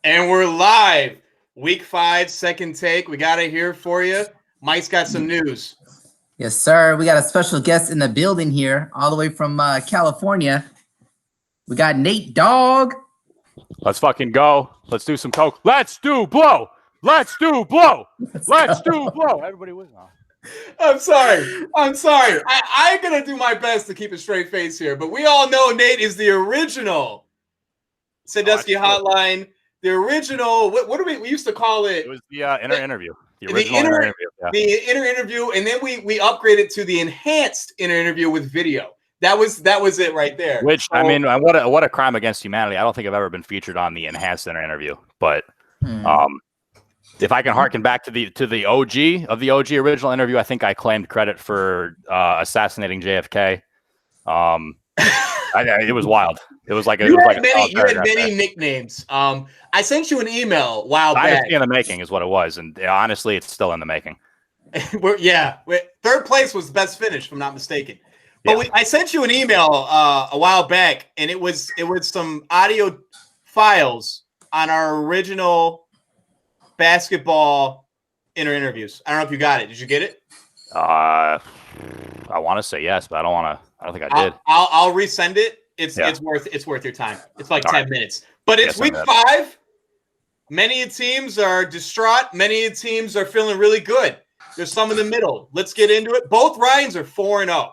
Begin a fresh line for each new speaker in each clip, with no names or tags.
And we're live. Week 5, second take. We got it here for you. Mike's got some news.
Yes, sir. We got a special guest in the building here, all the way from California. We got Nate Dogg.
Let's fucking go. Let's do some coke. Let's do blow. Let's do blow. Let's do blow. Everybody was on.
I'm sorry. I'm going to do my best to keep a straight face here, but we all know Nate is the original Sandusky Hotline. The original, what do we used to call it?
It was the inner interview. The original inner interview. Yeah.
The inner interview, and then we upgraded to the enhanced inner interview with video. That was it right there.
Which, so, I mean, what a crime against humanity. I don't think I've ever been featured on the enhanced inner interview. But if I can harken back to the OG of the OG original interview, I think I claimed credit for assassinating JFK. It was wild. It was like
you had many nicknames. I sent you an email a while back.
Dynasty in the making is what it was, and honestly, it's still in the making.
Third place was the best finish, if I'm not mistaken. But I sent you an email a while back, and it was some audio files on our original basketball inner interviews. I don't know if you got it. Did you get it?
I want to say yes, but I don't think I did.
I'll resend it. It's worth your time. It's like 10 minutes. But it's week 5. Many teams are distraught. Many teams are feeling really good. There's some in the middle. Let's get into it. Both Ryans are 4-0.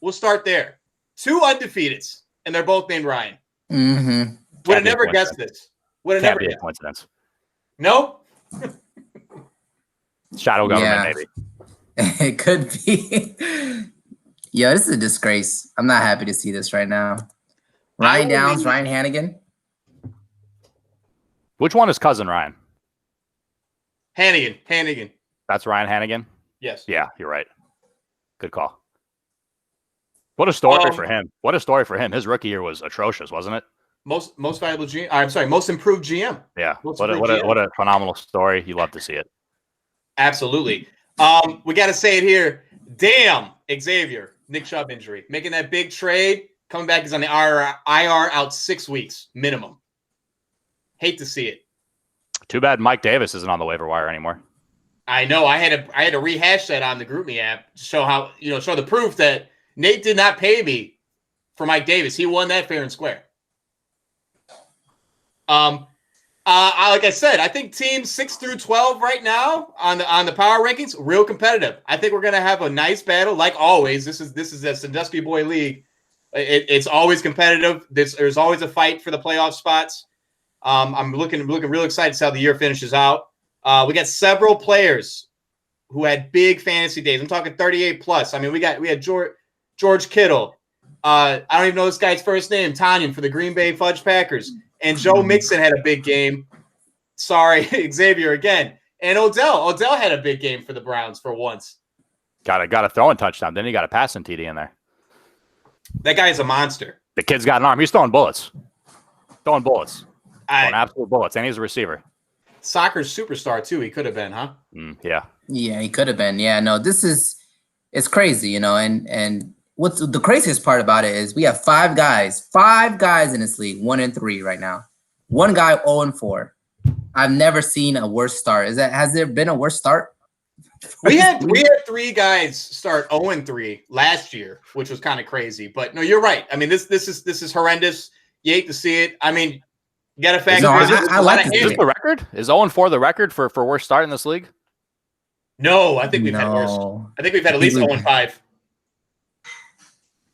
We'll start there. 2 undefeateds, and they're both named Ryan.
Mm-hmm.
Would have never guessed this. Would have never guessed.
Coincidence.
No?
Shadow government, maybe.
It could be. Yo, this is a disgrace. I'm not happy to see this right now. Ryan Downs, Ryan Hannigan.
Which one is cousin Ryan?
Hannigan.
That's Ryan Hannigan?
Yes.
Yeah, you're right. Good call. What a story for him. What a story for him. His rookie year was atrocious, wasn't it?
Most valuable GM. I'm sorry, most improved GM.
Yeah. What a phenomenal story. You love to see it.
Absolutely. We got to say it here. Damn, Xavier, Nick Chubb injury. Making that big trade. Coming back is on the IR out 6 weeks minimum. Hate to see it.
Too bad Mike Davis isn't on the waiver wire anymore.
I know. I had to rehash that on the GroupMe app to show how show the proof that Nate did not pay me for Mike Davis. He won that fair and square. Like I said, I think teams 6 through 12 right now on the power rankings, real competitive. I think we're gonna have a nice battle, like always. This is a Sandusky Boy League. It's always competitive. There's always a fight for the playoff spots. I'm looking real excited to see how the year finishes out. We got several players who had big fantasy days. I'm talking 38 plus. I mean, we had George Kittle. I don't even know this guy's first name. Tanyan for the Green Bay Fudge Packers. And Joe Mixon had a big game. Sorry, Xavier again. And Odell had a big game for the Browns for once.
Got a throwing touchdown. Then he got a passing TD in there.
That guy is a monster.
The kid's got an arm. He's throwing bullets. Throwing absolute bullets. And he's a receiver.
Soccer's superstar, too. He could have been, huh?
Yeah.
Yeah, he could have been. Yeah, no, it's crazy, and what's the craziest part about it is we have 5 guys in this league, 1-3 right now. One guy 0-4. I've never seen a worse start. Has there been a worse start?
We had 3 guys start 0-3 last year, which was kind of crazy. But no, you're right. I mean, this is horrendous. You hate to see it. I mean, you got to factor.
I like this. Is this the record? Is 0-4 the record for worst start in this league?
No, I think we've had worse. I think we've had at least 0-5.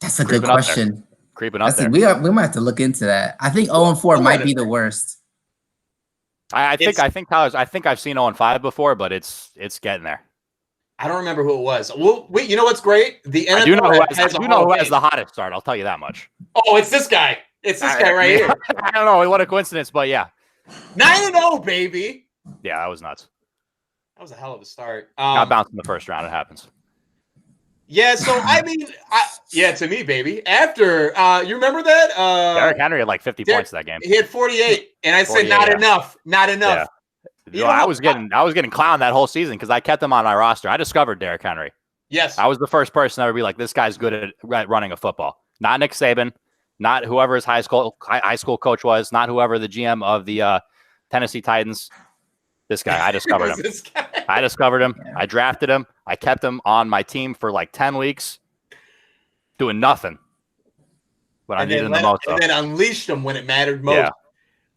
That's a good question.
Creeping up there.
We might have to look into that. I think 0-4 might be the worst.
I think I've seen 0-5 before, but it's getting there.
I don't remember who it was. Well, wait, you know what's great? The NFL
I do know who has the hottest start. I'll tell you that much.
Oh, it's this guy. It's this guy right here.
I don't know. What a coincidence, but yeah.
9-0, baby.
Yeah, that was nuts.
That was a hell of a start.
Got bounced in the first round. It happens.
Yeah, so I mean, to me, baby. After you remember that?
Derrick Henry had like 50 points that game.
He had 48, and I said not enough. Yeah.
You know, I was getting clowned that whole season because I kept him on my roster. I discovered Derrick Henry.
Yes,
I was the first person to ever be like, this guy's good at running a football. Not Nick Saban, not whoever his high school coach was, not whoever the GM of the Tennessee Titans. This guy, I discovered him.
This guy?
I discovered him.
Yeah.
I drafted him. I kept him on my team for like 10 weeks, doing nothing. But I needed him the most.
And then unleashed him when it mattered most.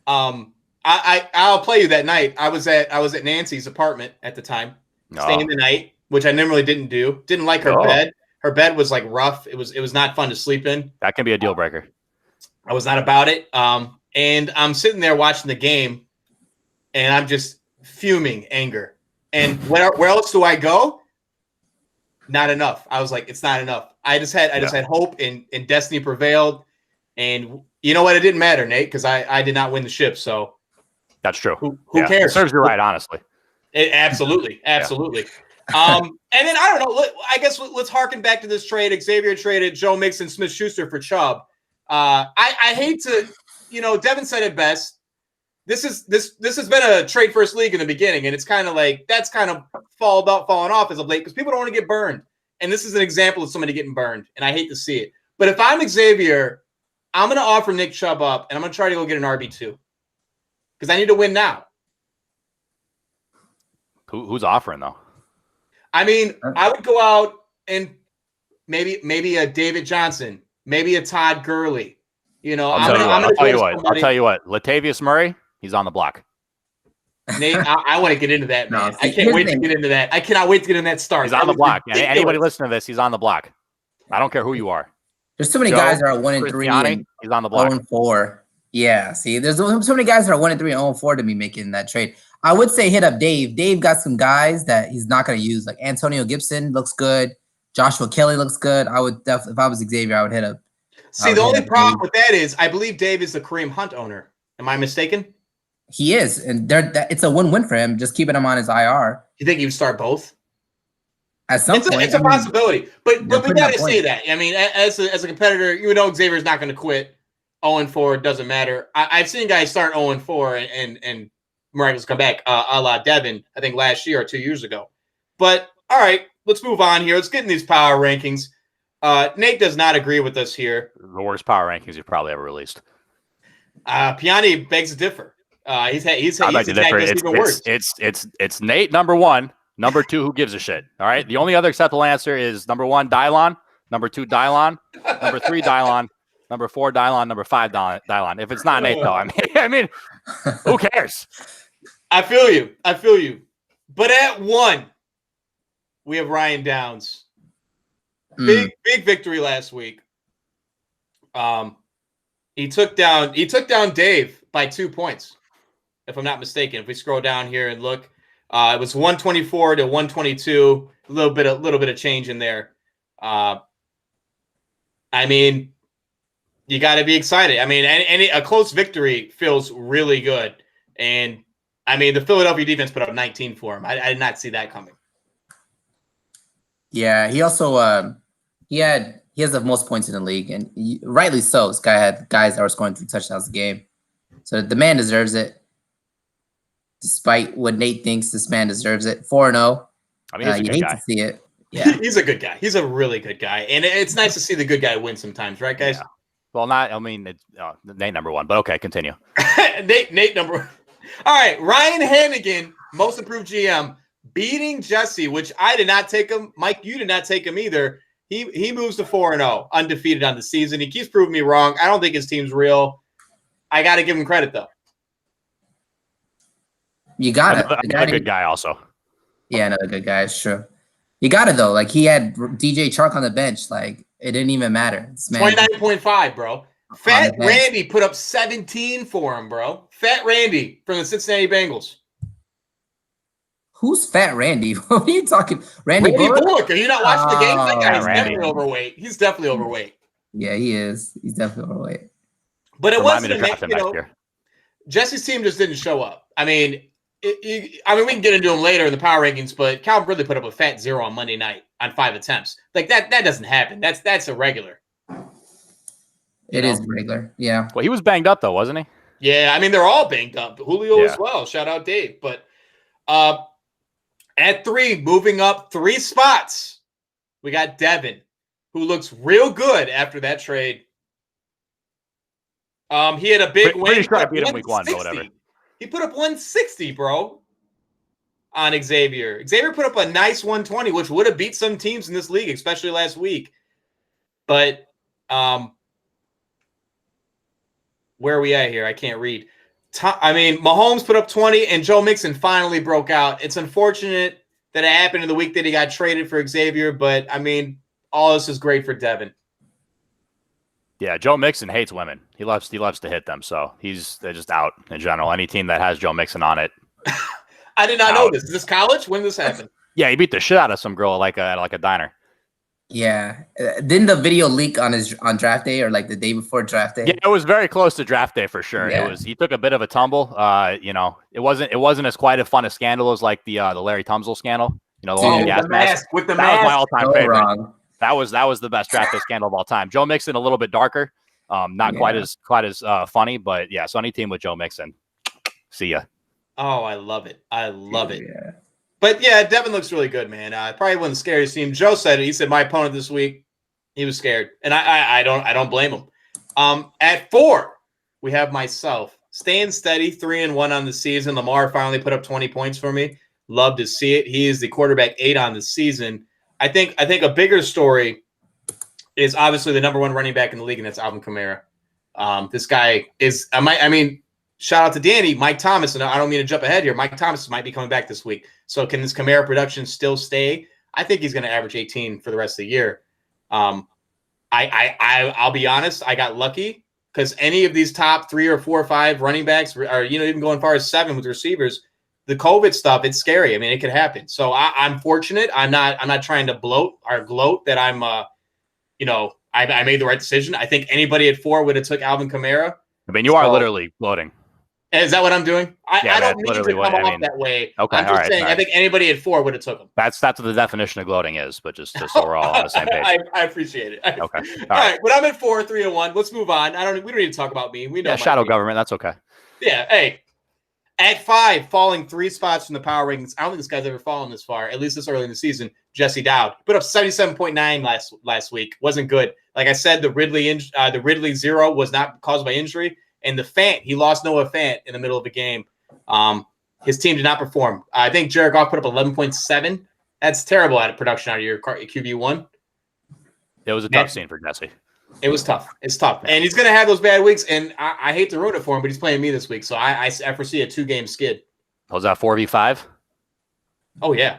Yeah.
I'll play you that night. I was at Nancy's apartment at the time, staying the night, which I normally didn't do. Didn't like her bed. Her bed was like rough. It was not fun to sleep in.
That can be a deal breaker.
I was not about it. And I'm sitting there watching the game, and I'm just fuming anger. And where else do I go? Not enough. I was like, it's not enough. I just had hope, and destiny prevailed. And you know what? It didn't matter, Nate, because I did not win the ship. So
that's true.
Who cares?
It serves you right, honestly.
Absolutely. And then I don't know. I guess let's harken back to this trade. Xavier traded Joe Mixon, Smith-Schuster for Chubb. I hate to, Devin said it best. This has been a trade first league in the beginning, and it's kind of like that's kind of fallen off as of late because people don't want to get burned. And this is an example of somebody getting burned, and I hate to see it. But if I'm Xavier, I'm going to offer Nick Chubb up, and I'm going to try to go get an RB2 because I need to win now.
Who's offering though?
I mean, I would go out and maybe a David Johnson, maybe a Todd Gurley.
I'll tell you what. Latavius Murray, he's on the block.
Nate, I want to get into that, man. I can't wait to get into that. I cannot wait to get in that start.
He's on the block. Anybody listening to this, he's on the block. I don't care who you are.
There's so many guys that are 1-3 and
he's on the block.
0-4. Yeah, see, there's so many guys that are 1-3 and 0-4 to be making that trade. I would say hit up Dave. Dave got some guys that he's not going to use. Like Antonio Gibson looks good. Joshua Kelly looks good. I would definitely, if I was Xavier, I would hit up.
See, the only problem with that is I believe Dave is the Kareem Hunt owner. Am I mistaken?
He is, and it's a win-win for him. Just keeping him on his IR.
You think he would start both?
At some point,
it's a possibility. But we got to say that. I mean, as a competitor, Xavier's not going to quit. 0-4 doesn't matter. I've seen guys start 0-4 and miraculous come back, a la Devin, I think last year or 2 years ago. But all right, let's move on here. Let's get in these power rankings. Nate does not agree with us here.
The worst power rankings you've probably ever released.
Piani begs to differ. He's even worse.
It's Nate number 1, number 2. Who gives a shit? All right. The only other acceptable answer is number 1 Dylon, number 2 Dylon, number 3 Dylon, number 4 Dylon, number 5 Dylon. If it's not Nate though, I mean, who cares?
I feel you. But at 1, we have Ryan Downs. Big victory last week. He took down Dave by 2 points, if I'm not mistaken. If we scroll down here and look, it was 124 to 122. A little bit of change in there. I mean, you got to be excited. I mean, a close victory feels really good. And I mean, the Philadelphia defense put up 19 for him. I did not see that coming.
Yeah, he also he has the most points in the league, and rightly so. This guy had guys that were scoring 3 touchdowns a game, so the man deserves it. Despite what Nate thinks, this man deserves it. 4-0.
I mean, he's a good guy.
To see it. Yeah,
he's a good guy. He's a really good guy, and it's nice to see the good guy win sometimes, right, guys?
Yeah. Well, it's Nate number 1, but okay, continue.
Nate number 1. All right, Ryan Hannigan, most improved GM, beating Jesse, which I did not take him. Mike, you did not take him either. He moves to 4-0, undefeated on the season. He keeps proving me wrong. I don't think his team's real. I got to give him credit, though.
You got it.
Another good guy also.
Yeah, another good guy. It's true. You got it, though. Like, he had DJ Chark on the bench. Like, it didn't even matter.
29.5, bro. Fat Randy put up 17 for him, bro. Fat Randy from the Cincinnati Bengals.
Who's Fat Randy? What are you talking? Randy
Bullock. Are you not watching the game? That guy's definitely overweight. He's definitely overweight.
Yeah, he is. He's definitely overweight.
But it wasn't Jesse's team just didn't show up. I mean, we can get into him later in the power rankings, but Calvin Ridley put up a fat 0 on Monday night on 5 attempts. Like that doesn't happen. That's irregular.
It is regular. Yeah.
Well, he was banged up though, wasn't he?
Yeah, I mean they're all banged up. Julio as well. Shout out Dave. But at 3, moving up 3 spots, we got Devin, who looks real good after that trade. He had a big win.
Pretty sure I beat him week 1, but whatever.
He put up 160, bro, on Xavier. Xavier put up a nice 120, which would have beat some teams in this league, especially last week. But where are we at here? I can't read. Mahomes put up 20, and Joe Mixon finally broke out. It's unfortunate that it happened in the week that he got traded for Xavier, but, all this is great for Devin.
Yeah, Joe Mixon hates women. He loves to hit them, so they're just out in general. Any team that has Joe Mixon on it.
I did not know this. Is this college? When did this happen?
Yeah, he beat the shit out of some girl at a diner.
Yeah, didn't the video leak on draft day or like the day before draft day?
Yeah, it was very close to draft day for sure.
Yeah.
He took a bit of a tumble. It wasn't as quite a fun a scandal as like the Larry Tunsil scandal. The one gas mask
with the
that
mask.
was my all-time favorite.
Wrong.
That was the best draft day scandal of all time. Joe Mixon a little bit darker, not quite as funny, but yeah. So any team with Joe Mixon, see ya.
Oh, I love it. I love it.
Yeah.
But yeah, Devin looks really good, man. Probably one of the scariest teams. Joe said it. He said my opponent this week, he was scared, and I don't blame him. At 4, we have myself staying steady, 3-1 on the season. Lamar finally put up 20 points for me. Love to see it. He is the quarterback 8 on the season. I think a bigger story is obviously the number 1 running back in the league, and that's Alvin Kamara. This guy is. Shout out to Danny, Mike Thomas, and I don't mean to jump ahead here. Mike Thomas might be coming back this week. So can this Kamara production still stay? I think he's going to average 18 for the rest of the year. I'll be honest, I got lucky because any of these top 3 or 4 or 5 running backs, or even going far as 7 with receivers, the COVID stuff, it's scary. It could happen. So I'm fortunate. I'm not trying to gloat that I'm I made the right decision. I think anybody at 4 would have took Alvin Kamara.
You are literally gloating.
Is that what I'm doing? I don't need to come off that way.
Okay,
I'm just saying.
Right.
I think anybody at 4 would have took him.
That's what the definition of gloating is, but just so we're all on the same page.
I appreciate it.
Okay.
All right. But I'm at 4, 3-1. Let's move on. We don't need to talk about me. We know.
Yeah, shadow government. That's okay.
Yeah. Hey, at 5, falling 3 spots from the power rankings. I don't think this guy's ever fallen this far, at least this early in the season. Jesse Dowd put up 77.9 last week. Wasn't good. Like I said, the Ridley 0 was not caused by injury. And the Fant, he lost Noah Fant in the middle of the game. His team did not perform. I think Jared Goff put up 11.7. That's terrible at production out of your QB1.
It was a tough scene for Jesse.
It was tough. It's tough. And he's going to have those bad weeks. And I hate to ruin it for him, but he's playing me this week. So I foresee a 2-game skid.
Was that 4v5?
Oh, yeah.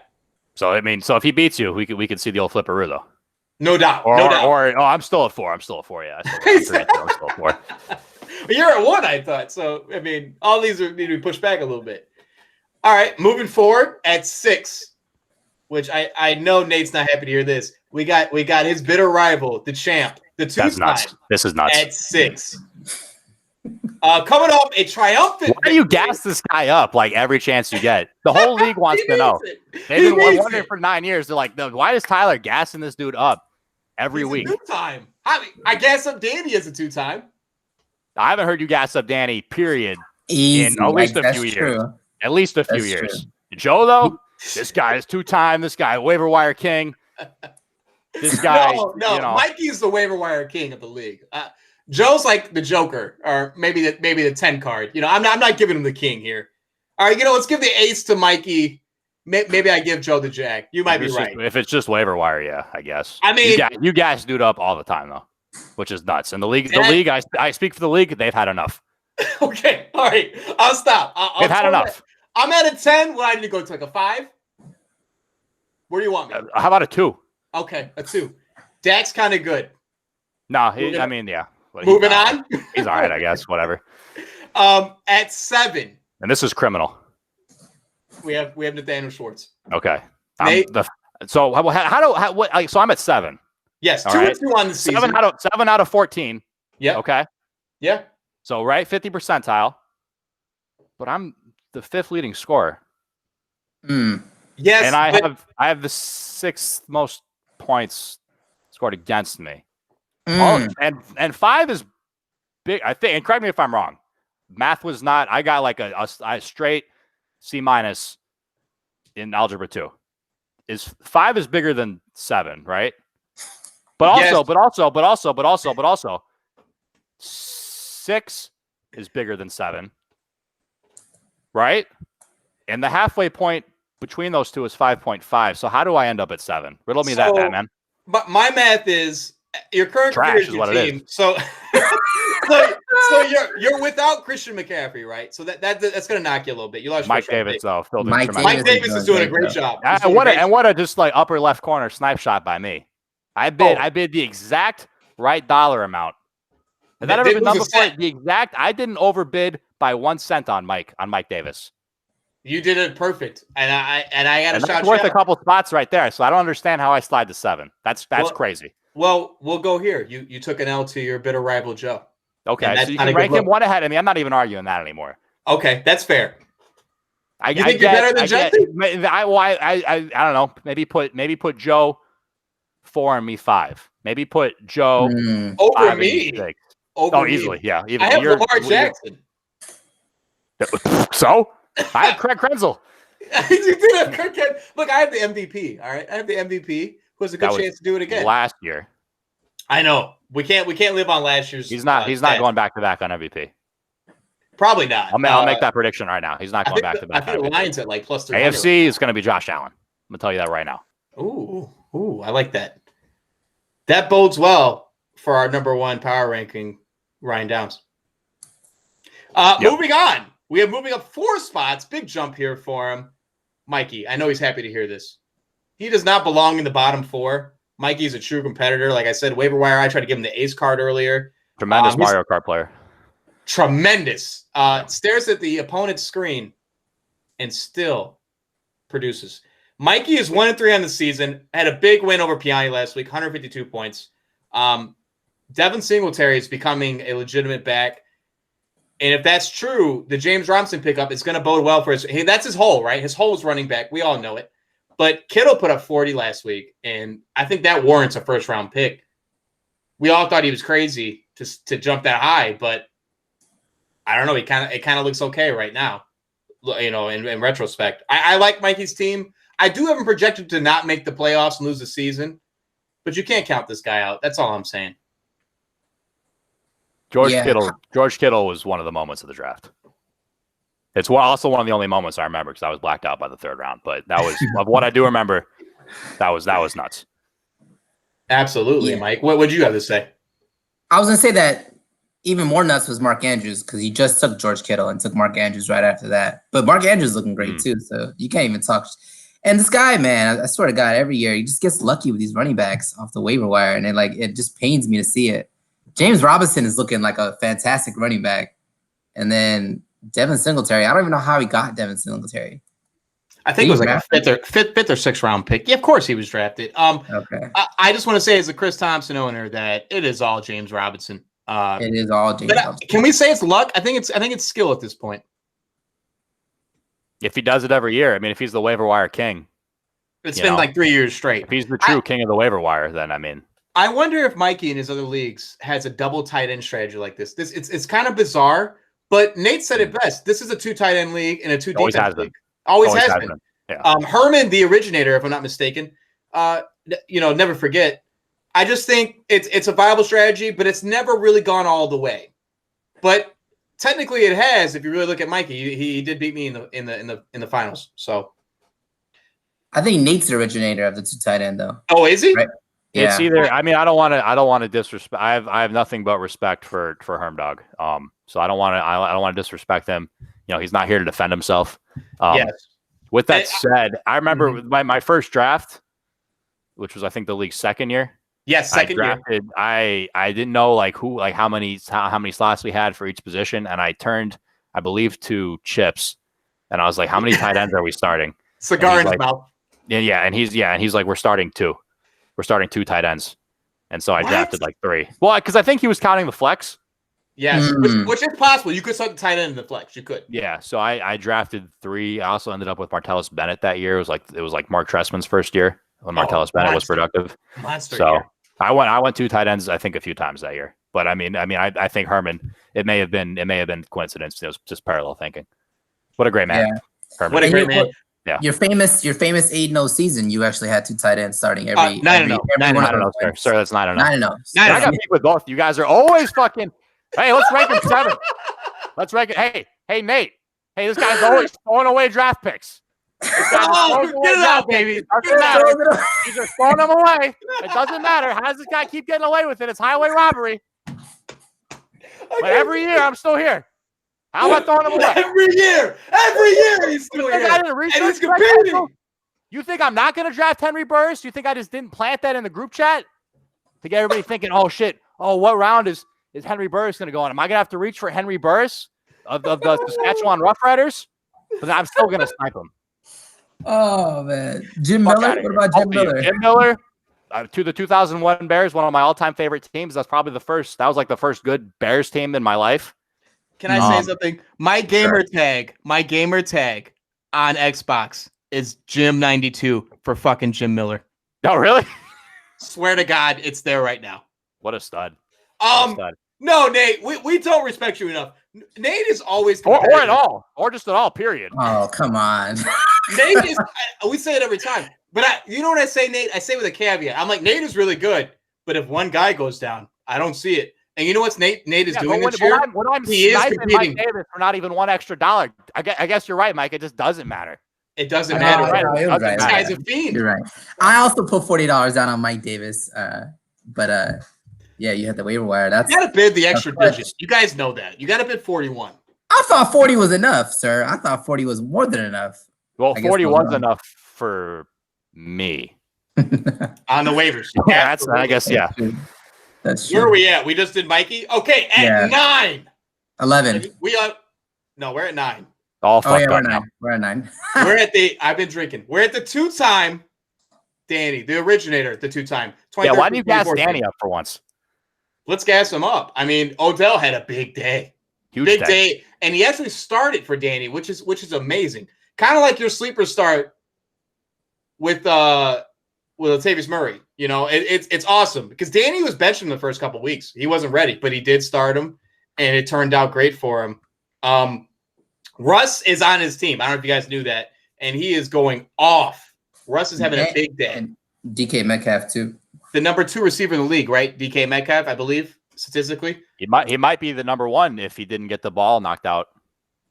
So, if he beats you, we could see the old flipperoo, though.
No doubt.
I'm still at 4. I'm still at 4, yeah. I'm still at 4.
But you're at 1, I thought. So, all these need to be pushed back a little bit. All right, moving forward at 6, which I know Nate's not happy to hear this. We got his bitter rival, the champ, the 2-time.
That's nuts. This is nuts.
At 6. Coming off a triumphant.
Why do you gas this guy up like every chance you get? The whole league wants to know. They've been wondering for 9 years. They're like, why is Tyler gassing this dude up every week?
2-time. I gas up Danny as a 2-time.
I haven't heard you gas up Danny, period,
Easy.
in at least a few years. At least a few years. Joe, though, this guy is 2-time. This guy, waiver wire king. This guy,
no, Mikey's the waiver wire king of the league. Joe's like the Joker, or maybe the 10 card. I'm not giving him the king here. All right, let's give the ace to Mikey. Maybe I give Joe the jack. You might be right.
If it's just waiver wire, yeah, I guess. You guys dude up all the time though, which is nuts. And the league, I speak for the league. They've had enough.
Okay, all right, I'll stop.
They've had enough.
I'm at a 10. Well, I need to go to like a 5. Where do you want me?
How about a 2?
Okay, a 2. Dak's kind of good.
No, yeah.
Moving on.
He's all right, I guess. Whatever.
At 7.
And this is criminal.
We have Nathaniel Schwartz.
Okay.
So
I'm at 7.
Yes,
all
2
right.
and 2 on the season.
7 out of 14.
Yeah.
Okay.
Yeah.
So 50 percentile. But I'm the 5th leading scorer.
Yes.
And I have the 6th most points scored against me. And 5 is big, I think. And correct me if I'm wrong. Math was not. I got like a straight C- in algebra 2. 5 is bigger than 7, right? But also, 6 is bigger than 7. right? And the halfway point between those two is 5.5. So how do I end up at 7? Riddle me that, Batman.
But my math is your current
Trash is what it is.
So, so you're without Christian McCaffrey, right? So that's gonna knock you a little bit. You lost
Mike Davis, though.
Mike Davis is doing a great job.
And what a just like upper left corner snipe shot by me. I bid the exact right dollar amount. Has that ever been done before? The exact. I didn't overbid by 1 cent on Mike Davis.
You did it perfect, and I got a shot.
That's worth a couple spots right there. So I don't understand how I slide to 7. That's crazy.
Well, we'll go here. You took an L to your bitter rival Joe.
Okay, so you can rank him one ahead of me. I'm not even arguing that anymore.
Okay, that's fair.
You think you're better than Jesse? I don't know. Maybe put Joe 4 and me 5. Maybe put Joe
over me.
Easily, yeah.
I have Lamar Jackson.
So I have Craig Krenzel.
You did have Kirk. Look, I have the MVP. All right, I have the MVP. Who has a good chance to do it again?
Last year.
I know. We can't live on last year's.
He's not going back to back on MVP.
Probably not.
I'll make that prediction right now. He's not going back to back.
I think the Lions at like plus 300.
AFC is going to be Josh Allen. I'm going to tell you that right now.
Ooh, I like that. That bodes well for our number 1 power ranking, Ryan Downs. Moving on. We are moving up 4 spots. Big jump here for him. Mikey, I know he's happy to hear this. He does not belong in the bottom 4. Mikey's a true competitor. Like I said, waiver wire, I tried to give him the ace card earlier.
Tremendous Mario Kart player.
Tremendous. Stares at the opponent's screen and still produces. Mikey is 1-3 on the season. Had a big win over Piani last week, 152 points. Devin Singletary is becoming a legitimate back. And if that's true, the James Robinson pickup is going to bode well for his. Hey, that's his hole, right? His hole is running back. We all know it. But Kittle put up 40 last week, and I think that warrants a first-round pick. We all thought he was crazy to jump that high, but I don't know. It kind of looks okay right now, you know, in retrospect. I like Mikey's team. I do have him projected to not make the playoffs and lose the season, but you can't count this guy out. That's all I'm saying.
George Kittle was one of the moments of the draft. It's also one of the only moments I remember because I was blacked out by the 3rd round. But that was of what I do remember. That was nuts.
Absolutely, Mike. What would you have to say?
I was gonna say that even more nuts was Mark Andrews because he just took George Kittle and took Mark Andrews right after that. But Mark Andrews looking great too, so you can't even talk. And this guy, man, I swear to God, every year he just gets lucky with these running backs off the waiver wire, and it just pains me to see it. James Robinson is looking like a fantastic running back. And then Devin Singletary, I don't even know how he got Devin Singletary.
I think it was like a fifth or 6th round pick. Yeah, of course he was drafted.
Okay.
I just want to say as a Chris Thompson owner that it is all James Robinson.
It is all James Robinson.
Can we say it's luck? I think it's skill at this point.
If he does it every year, I mean, if he's the waiver wire king.
It's been like 3 years straight.
If he's the true king of the waiver wire, then I mean.
I wonder if Mikey in his other leagues has a double tight end strategy like this. It's kind of bizarre, but Nate said it best. This is a 2 tight end league and a 2 defense league. Always has been.
Yeah.
Herman, the originator, if I'm not mistaken, never forget. I just think it's a viable strategy, but it's never really gone all the way. But technically, it has. If you really look at Mikey, he did beat me in the finals. So
I think Nate's the originator of the 2 tight end, though.
Oh, is he?
Right? Yeah.
It's either. I mean, I don't want to disrespect. I have nothing but respect for Herm Dog. So I don't want to disrespect him. You know, he's not here to defend himself.
Yes.
With that said, I remember my first draft, which was I think the league's 2nd year.
Yes, second year.
I didn't know how many slots we had for each position, and I turned, I believe, to Chips, and I was like, how many tight ends are we starting?
Cigar in his mouth.
Yeah, and he's like, we're starting 2. We're starting 2 tight ends. And so I drafted like 3. Well, because I think he was counting the flex.
Yes, which is possible. You could start the tight end in the flex. You could.
Yeah, so I drafted 3. I also ended up with Martellus Bennett that year. It was like Mark Trestman's first year when Martellus Bennett was productive.
Monster
so
year.
I went 2 tight ends, I think, a few times that year. But I think Herman, it may have been coincidence. It was just parallel thinking. What a great man.
Yeah.
Herman.
What a great man.
Yeah. Your famous 8-0 season, you actually had 2 tight ends starting every
9-0.
9-0, sir. That's 9-0.
9-0.
I got beat with both. You guys are always fucking. Hey, let's rank him 7. Let's rank it. Hey, Nate. Hey, this guy's always throwing away draft picks. This guy just throws away
get it out,
draft picks.
baby.
It doesn't matter. He's just throwing them away. It doesn't matter. How does this guy keep getting away with it? It's highway robbery. But every year, I'm still here. How about throwing them away?
Every year he's still here. And he's competing.
You think I'm not going to draft Henry Burris? You think I just didn't plant that in the group chat? To get everybody thinking, oh, shit. Oh, what round is Henry Burris going to go on? Am I going to have to reach for Henry Burris of the Saskatchewan Roughriders? But I'm still going to snipe him.
Oh, man. Jim Miller? What about Jim Miller?
Jim Miller, to the 2001 Bears, one of my all-time favorite teams. That's probably the first good Bears team in my life.
Can I say something? My gamer tag on Xbox is Jim92 for fucking Jim Miller.
Oh, really?
Swear to God, it's there right now.
What a stud.
No, Nate, we don't respect you enough. Nate is always
or at all, or just at all, period.
Oh, come on.
Nate is, we say it every time, but you know what I say, Nate? I say with a caveat. I'm like, Nate is really good, but if one guy goes down, I don't see it. And you know what Nate is doing this year?
When I'm sniping Mike Davis for not even $1 extra, I guess you're right, Mike. It just doesn't matter.
It doesn't matter.
Right.
This guy's a fiend.
You're right. I also put $40 down on Mike Davis, but yeah, you had the waiver wire.
You got to bid the extra digit. You guys know that. You got to bid 41.
I thought 40 was enough, sir. I thought 40 was more than enough.
Well, 40 was enough for me.
On the waivers.
Yeah, I guess, yeah.
That's true.
Where are we at? We just did Mikey? Okay, at 9.
11.
We're at 9.
All fucked up.
We're at 9.
I've been drinking. We're at the 2-time Danny, the originator, the 2-time.
Yeah, why don't you gas Danny up for once?
Let's gas him up. I mean, Odell had a big day.
Huge
day. And he actually started for Danny, which is amazing. Kind of like your sleeper start with Latavius Murray. You know, it's awesome because Danny was benched in the first couple weeks. He wasn't ready, but he did start him, and it turned out great for him. Russ is on his team. I don't know if you guys knew that, and he is going off. Russ is having a big day.
And DK Metcalf too.
The number 2 receiver in the league, right? DK Metcalf, I believe, statistically.
He might be the number 1 if he didn't get the ball knocked out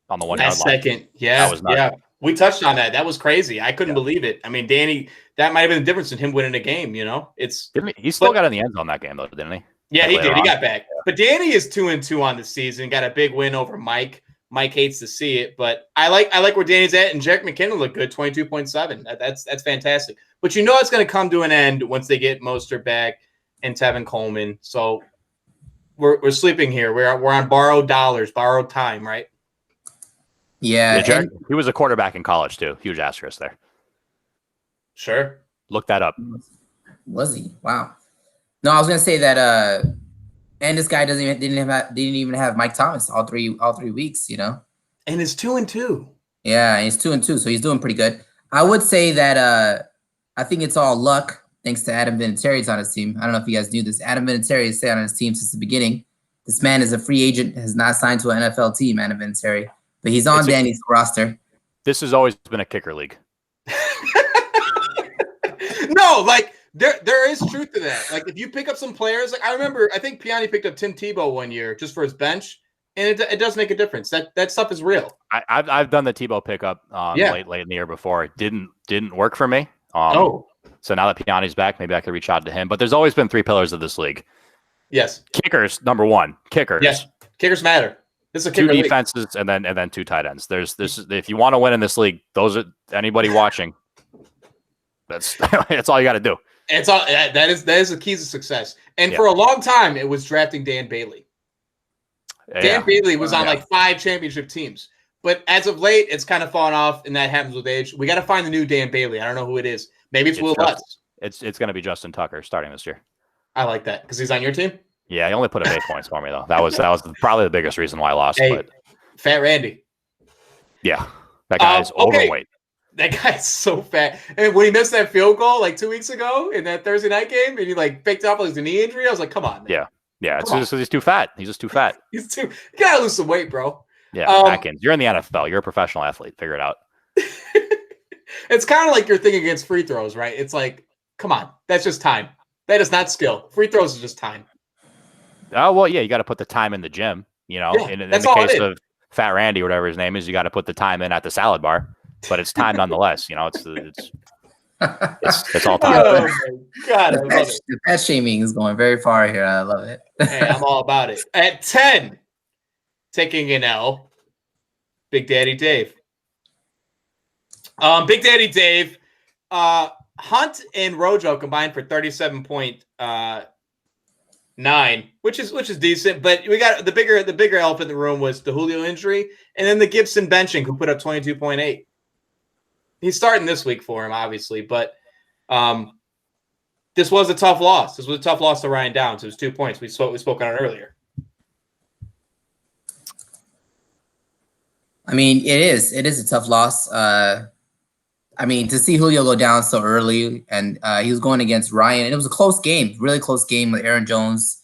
on the 1 yard line.
Second, yeah. We touched on that. That was crazy. I couldn't believe it. I mean, Danny, that might have been the difference in him winning a game. You know,
he still got in the end zone that game though, didn't he?
Yeah, he did. He got back. Yeah. But Danny is 2-2 on the season. Got a big win over Mike. Mike hates to see it, but I like where Danny's at. And Jerick McKinnon looked good, 22.7. That's fantastic. But you know it's going to come to an end once they get Mostert back and Tevin Coleman. So we're sleeping here. We're on borrowed dollars, borrowed time, right?
Yeah,
he was a quarterback in college too. Huge asterisk there.
Sure.
Look that up.
Was he? Wow. No, I was gonna say that. And this guy didn't even have Mike Thomas all three weeks. You know.
And it's 2-2.
Yeah, he's 2-2, so he's doing pretty good. I would say that I think it's all luck thanks to Adam Vinatieri's on his team. I don't know if you guys knew this. Adam Vinatieri has stayed on his team since the beginning. This man is a free agent, has not signed to an NFL team, Adam Vinatieri. But he's on Danny's roster.
This has always been a kicker league.
No, like there is truth to that. Like if you pick up some players, like I think Piani picked up Tim Tebow one year just for his bench, and it does make a difference. That stuff is real.
I've done the Tebow pickup late in the year before. It didn't work for me. So now that Piani's back, maybe I could reach out to him. But there's always been 3 pillars of this league.
Yes.
Kickers, number 1. Kickers.
Yes. Kickers matter. This is a
2 defenses league. and then 2 tight ends. If you want to win in this league, those are anybody watching. That's all you got to do.
It's all that is the keys to success. And for a long time, it was drafting Dan Bailey. Dan Bailey was on like 5 championship teams, but as of late, it's kind of fallen off, and that happens with age. We got to find the new Dan Bailey. I don't know who it is. Maybe it's Will Lutz.
It's going to be Justin Tucker starting this year.
I like that because he's on your team.
Yeah, he only put up 8 points for me though. That was probably the biggest reason why I lost.
Hey,
but
Fat Randy.
Yeah, that guy is overweight.
That guy's so fat. And when he missed that field goal like 2 weeks ago in that Thursday night game, and he like picked up his knee injury, I was like, "Come on, man."
Yeah. It's just because he's too fat. He's just too fat.
You gotta lose some weight, bro.
Yeah, Atkins, you're in the NFL. You're a professional athlete. Figure it out.
It's kind of like your thing against free throws, right? It's like, come on, that's just time. That is not skill. Free throws is just time.
Oh well, yeah, you got to put the time in the gym. You know,
yeah,
in the case of Fat Randy, whatever his name is, you got to put the time in at the salad bar, but it's time nonetheless. You know, it's all time.
Oh my God, I love it.
The pet shaming is going very far here. I love it.
Hey, I'm all about it. At 10, taking an L, Big Daddy Dave. Big Daddy Dave, Hunt and Rojo combined for 37.9, which is decent. But we got the bigger elephant in the room was the Julio injury, and then the Gibson benching, who put up 22.8. He's starting this week for him, obviously, but this was a tough loss. This was a tough loss to Ryan Downs. It was 2 points. We spoke on it earlier.
I mean, it is a tough loss. I mean, to see Julio go down so early, and he was going against Ryan, and it was a close game, really close game with Aaron Jones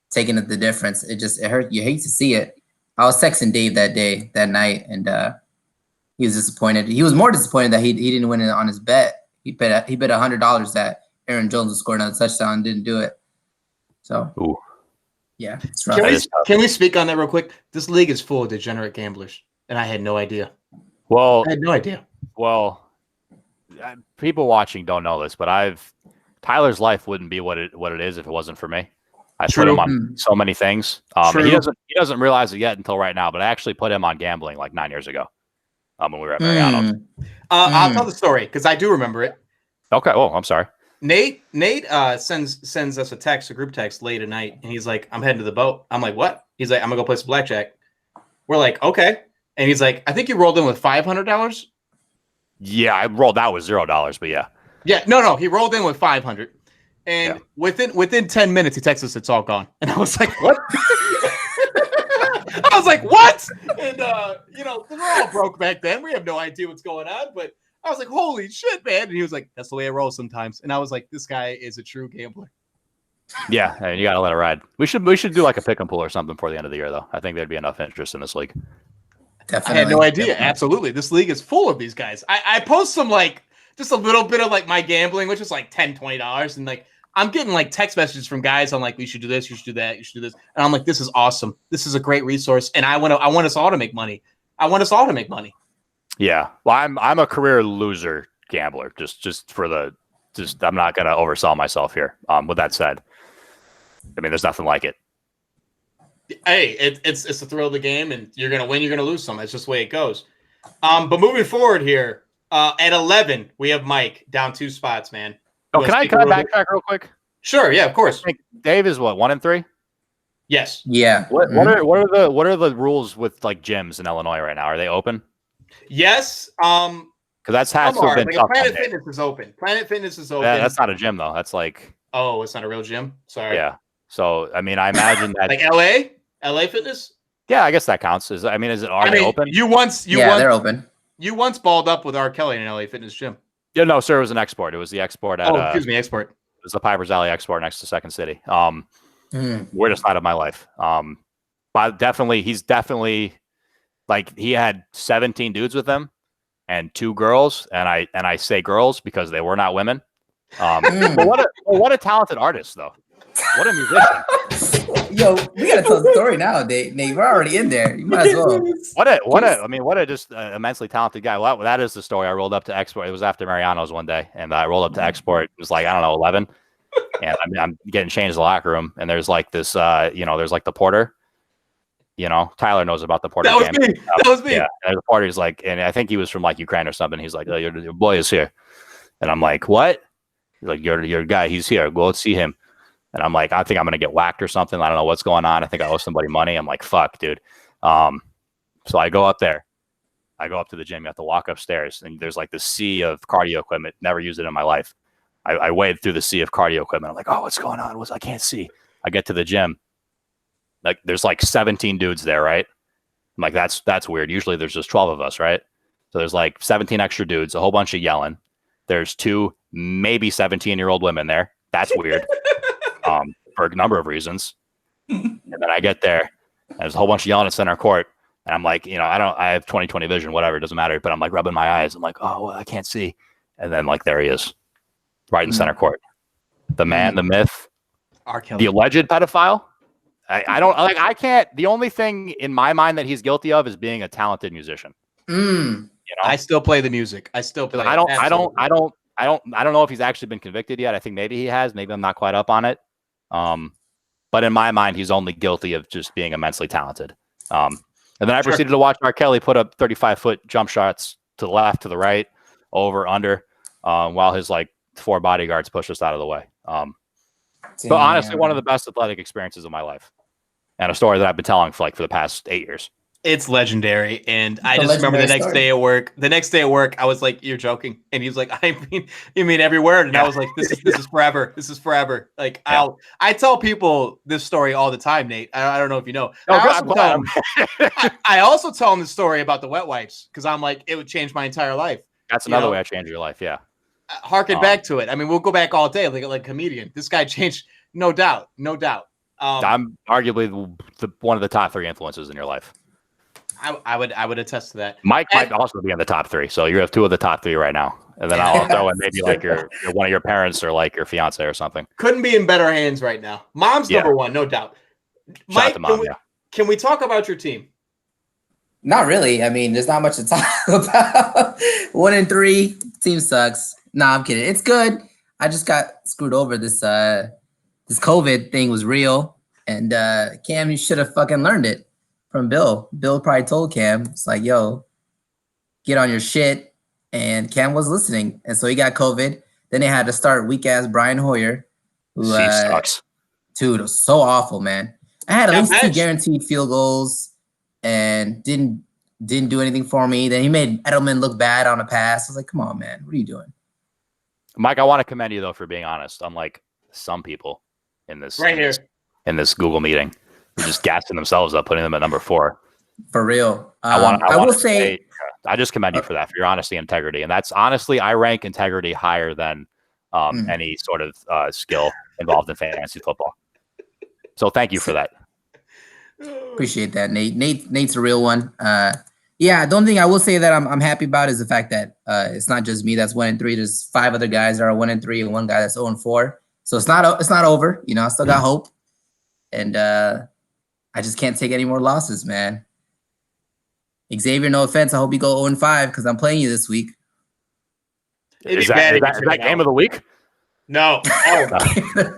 taking the difference. It hurt. You hate to see it. I was texting Dave that night, and he was disappointed. He was more disappointed that he didn't win it on his bet. He bet $100 that Aaron Jones would score another touchdown and didn't do it. So,
ooh.
Yeah, it's rough.
Can we speak on that real quick? This league is full of degenerate gamblers, and I had no idea.
Well,
I had no idea.
Well, people watching don't know this, but Tyler's life wouldn't be what it is if it wasn't for me. I put him on so many things. He doesn't realize it yet until right now, but I actually put him on gambling like 9 years ago when we were at Mariano's.
I'll tell the story because I do remember it.
Okay. Oh, I'm sorry.
Nate sends us a group text late at night, and he's like, "I'm heading to the boat." I'm like, "What?" He's like, "I'm gonna go play some blackjack." We're like, "Okay," and he's like, "I think you rolled in with $500."
Yeah, I rolled out with $0, but yeah.
Yeah, no, he rolled in with 500, and within 10 minutes he texts us, "It's all gone," and I was like, "What?" I was like, "What?" And we're all broke back then. We have no idea what's going on, but I was like, "Holy shit, man!" And he was like, "That's the way I roll sometimes." And I was like, "This guy is a true gambler."
Yeah, and you got to let it ride. We should do like a pick and pull or something before the end of the year, though. I think there'd be enough interest in this league.
Definitely. I had no idea. Absolutely. This league is full of these guys. I post some just a little bit of my gambling, which is like $10, $20. And I'm getting text messages from guys on you should do this, you should do that, you should do this. And I'm like, this is awesome. This is a great resource. And I want us all to make money.
Yeah. Well, I'm a career loser gambler. I'm not going to oversell myself here. With that said, I mean, there's nothing like it.
Hey, it's the thrill of the game, and you're gonna win, you're gonna lose some. That's just the way it goes. But moving forward here, at 11, we have Mike down 2 spots, man.
Oh, can I backtrack real quick?
Sure, yeah, of course.
Dave is what, 1-3?
Yes.
Yeah.
What are the rules with gyms in Illinois right now? Are they open?
Yes.
Because that's has to have been tough.
Planet Fitness is open. Planet Fitness is open.
Yeah, that's not a gym though. That's
oh, it's not a real gym. Sorry.
Yeah. So I mean, I imagine that
LA Fitness.
Yeah, I guess that counts. Are they open?
They're open.
You once balled up with R. Kelly in an LA Fitness gym.
Yeah, no, sir. It was an export. It was the export at.
Export.
It was the Piper's Alley export next to Second City. Weirdest night of my life. But he's definitely he had 17 dudes with him and 2 girls, and I say girls because they were not women. But what a talented artist though. What a musician.
Yo, we gotta tell the story now, Nate. We're already in there. You might as well.
What a just immensely talented guy. Well, that is the story. I rolled up to export. It was after Mariano's one day, and I rolled up to export. It was 11, and I'm getting changed in the locker room, and there's this, there's the porter. Tyler knows about the porter.
That was me.
Yeah, and the porter is and I think he was from Ukraine or something. He's like, oh, your boy is here, and I'm like, what? He's like, your guy, he's here. Go see him. And I'm like, I think I'm going to get whacked or something. I don't know what's going on. I think I owe somebody money. I'm like, fuck, dude. So I go up there. I go up to the gym. You have to walk upstairs. And there's this sea of cardio equipment. Never used it in my life. I wade through the sea of cardio equipment. I'm like, oh, what's going on? I can't see. I get to the gym. There's 17 dudes there, right? I'm like, that's weird. Usually there's just 12 of us, right? So there's 17 extra dudes, a whole bunch of yelling. There's 2, maybe 17-year-old women there. That's weird. For a number of reasons. And then I get there, and there's a whole bunch of yelling at center court, and I'm like, I have 20/20 vision, whatever, it doesn't matter. But I'm rubbing my eyes. I'm like, oh, well, I can't see. And then there he is, right in center court. The man, the myth,
R. Kelly.
the alleged pedophile. I don't like. I can't. The only thing in my mind that he's guilty of is being a talented musician. You know,
I still play the music. I still play.
I don't know if he's actually been convicted yet. I think maybe he has. Maybe I'm not quite up on it. But in my mind, he's only guilty of just being immensely talented. And then I proceeded to watch R. Kelly put up 35-foot jump shots to the left, to the right, over, under, while his like 4 bodyguards pushed us out of the way. But honestly, one of the best athletic experiences of my life, and a story that I've been telling for the past 8 years.
It's legendary, and I just remember the next day at work. The next day at work, I was like, "You're joking," and he was like, "You mean every word?" And I was like, "This is forever. This is forever." Like I tell people this story all the time, Nate. I don't know if you know. I also tell them the story about the wet wipes because I'm like, it would change my entire life.
That's another way I change your life. Yeah.
Harken back to it. I mean, we'll go back all day, like a comedian. This guy changed, no doubt.
I'm arguably one of the top 3 influences in your life.
I would attest to that.
Mike might also be in the top 3, so you have 2 of the top 3 right now, and then I'll throw in maybe like your one of your parents or like your fiance or something.
Couldn't be in better hands right now. Mom's number 1, no doubt. Mike, can we talk about your team?
Not really. I mean, there's not much to talk about. 1-3, team sucks. Nah, I'm kidding. It's good. I just got screwed over. This COVID thing was real, and Cam, you should have fucking learned it from Bill. Bill probably told Cam, it's like, yo, get on your shit. And Cam was listening. And so he got COVID. Then they had to start weak-ass Brian Hoyer. Who sucks. Dude, it was so awful, man. I had at least 2 guaranteed field goals and didn't do anything for me. Then he made Edelman look bad on a pass. I was like, come on, man. What are you doing?
Mike, I want to commend you, though, for being honest. Unlike some people in this in this Google meeting. Just gassing themselves up, putting them at number 4.
For real.
I will say, I just commend you for that, for your honesty and integrity. And that's honestly, I rank integrity higher than any sort of skill involved in fantasy football. So thank you for that.
Appreciate that, Nate. Nate's a real one. Yeah, the only thing I will say that I'm happy about is the fact that it's not just me that's 1-3. There's 5 other guys that are 1-3 and 1 guy that's 0-4. So it's not over. You know, I still got hope. And I just can't take any more losses, man. Xavier, no offense. I hope you go 0-5 because I'm playing you this week.
Is that game of the week?
No.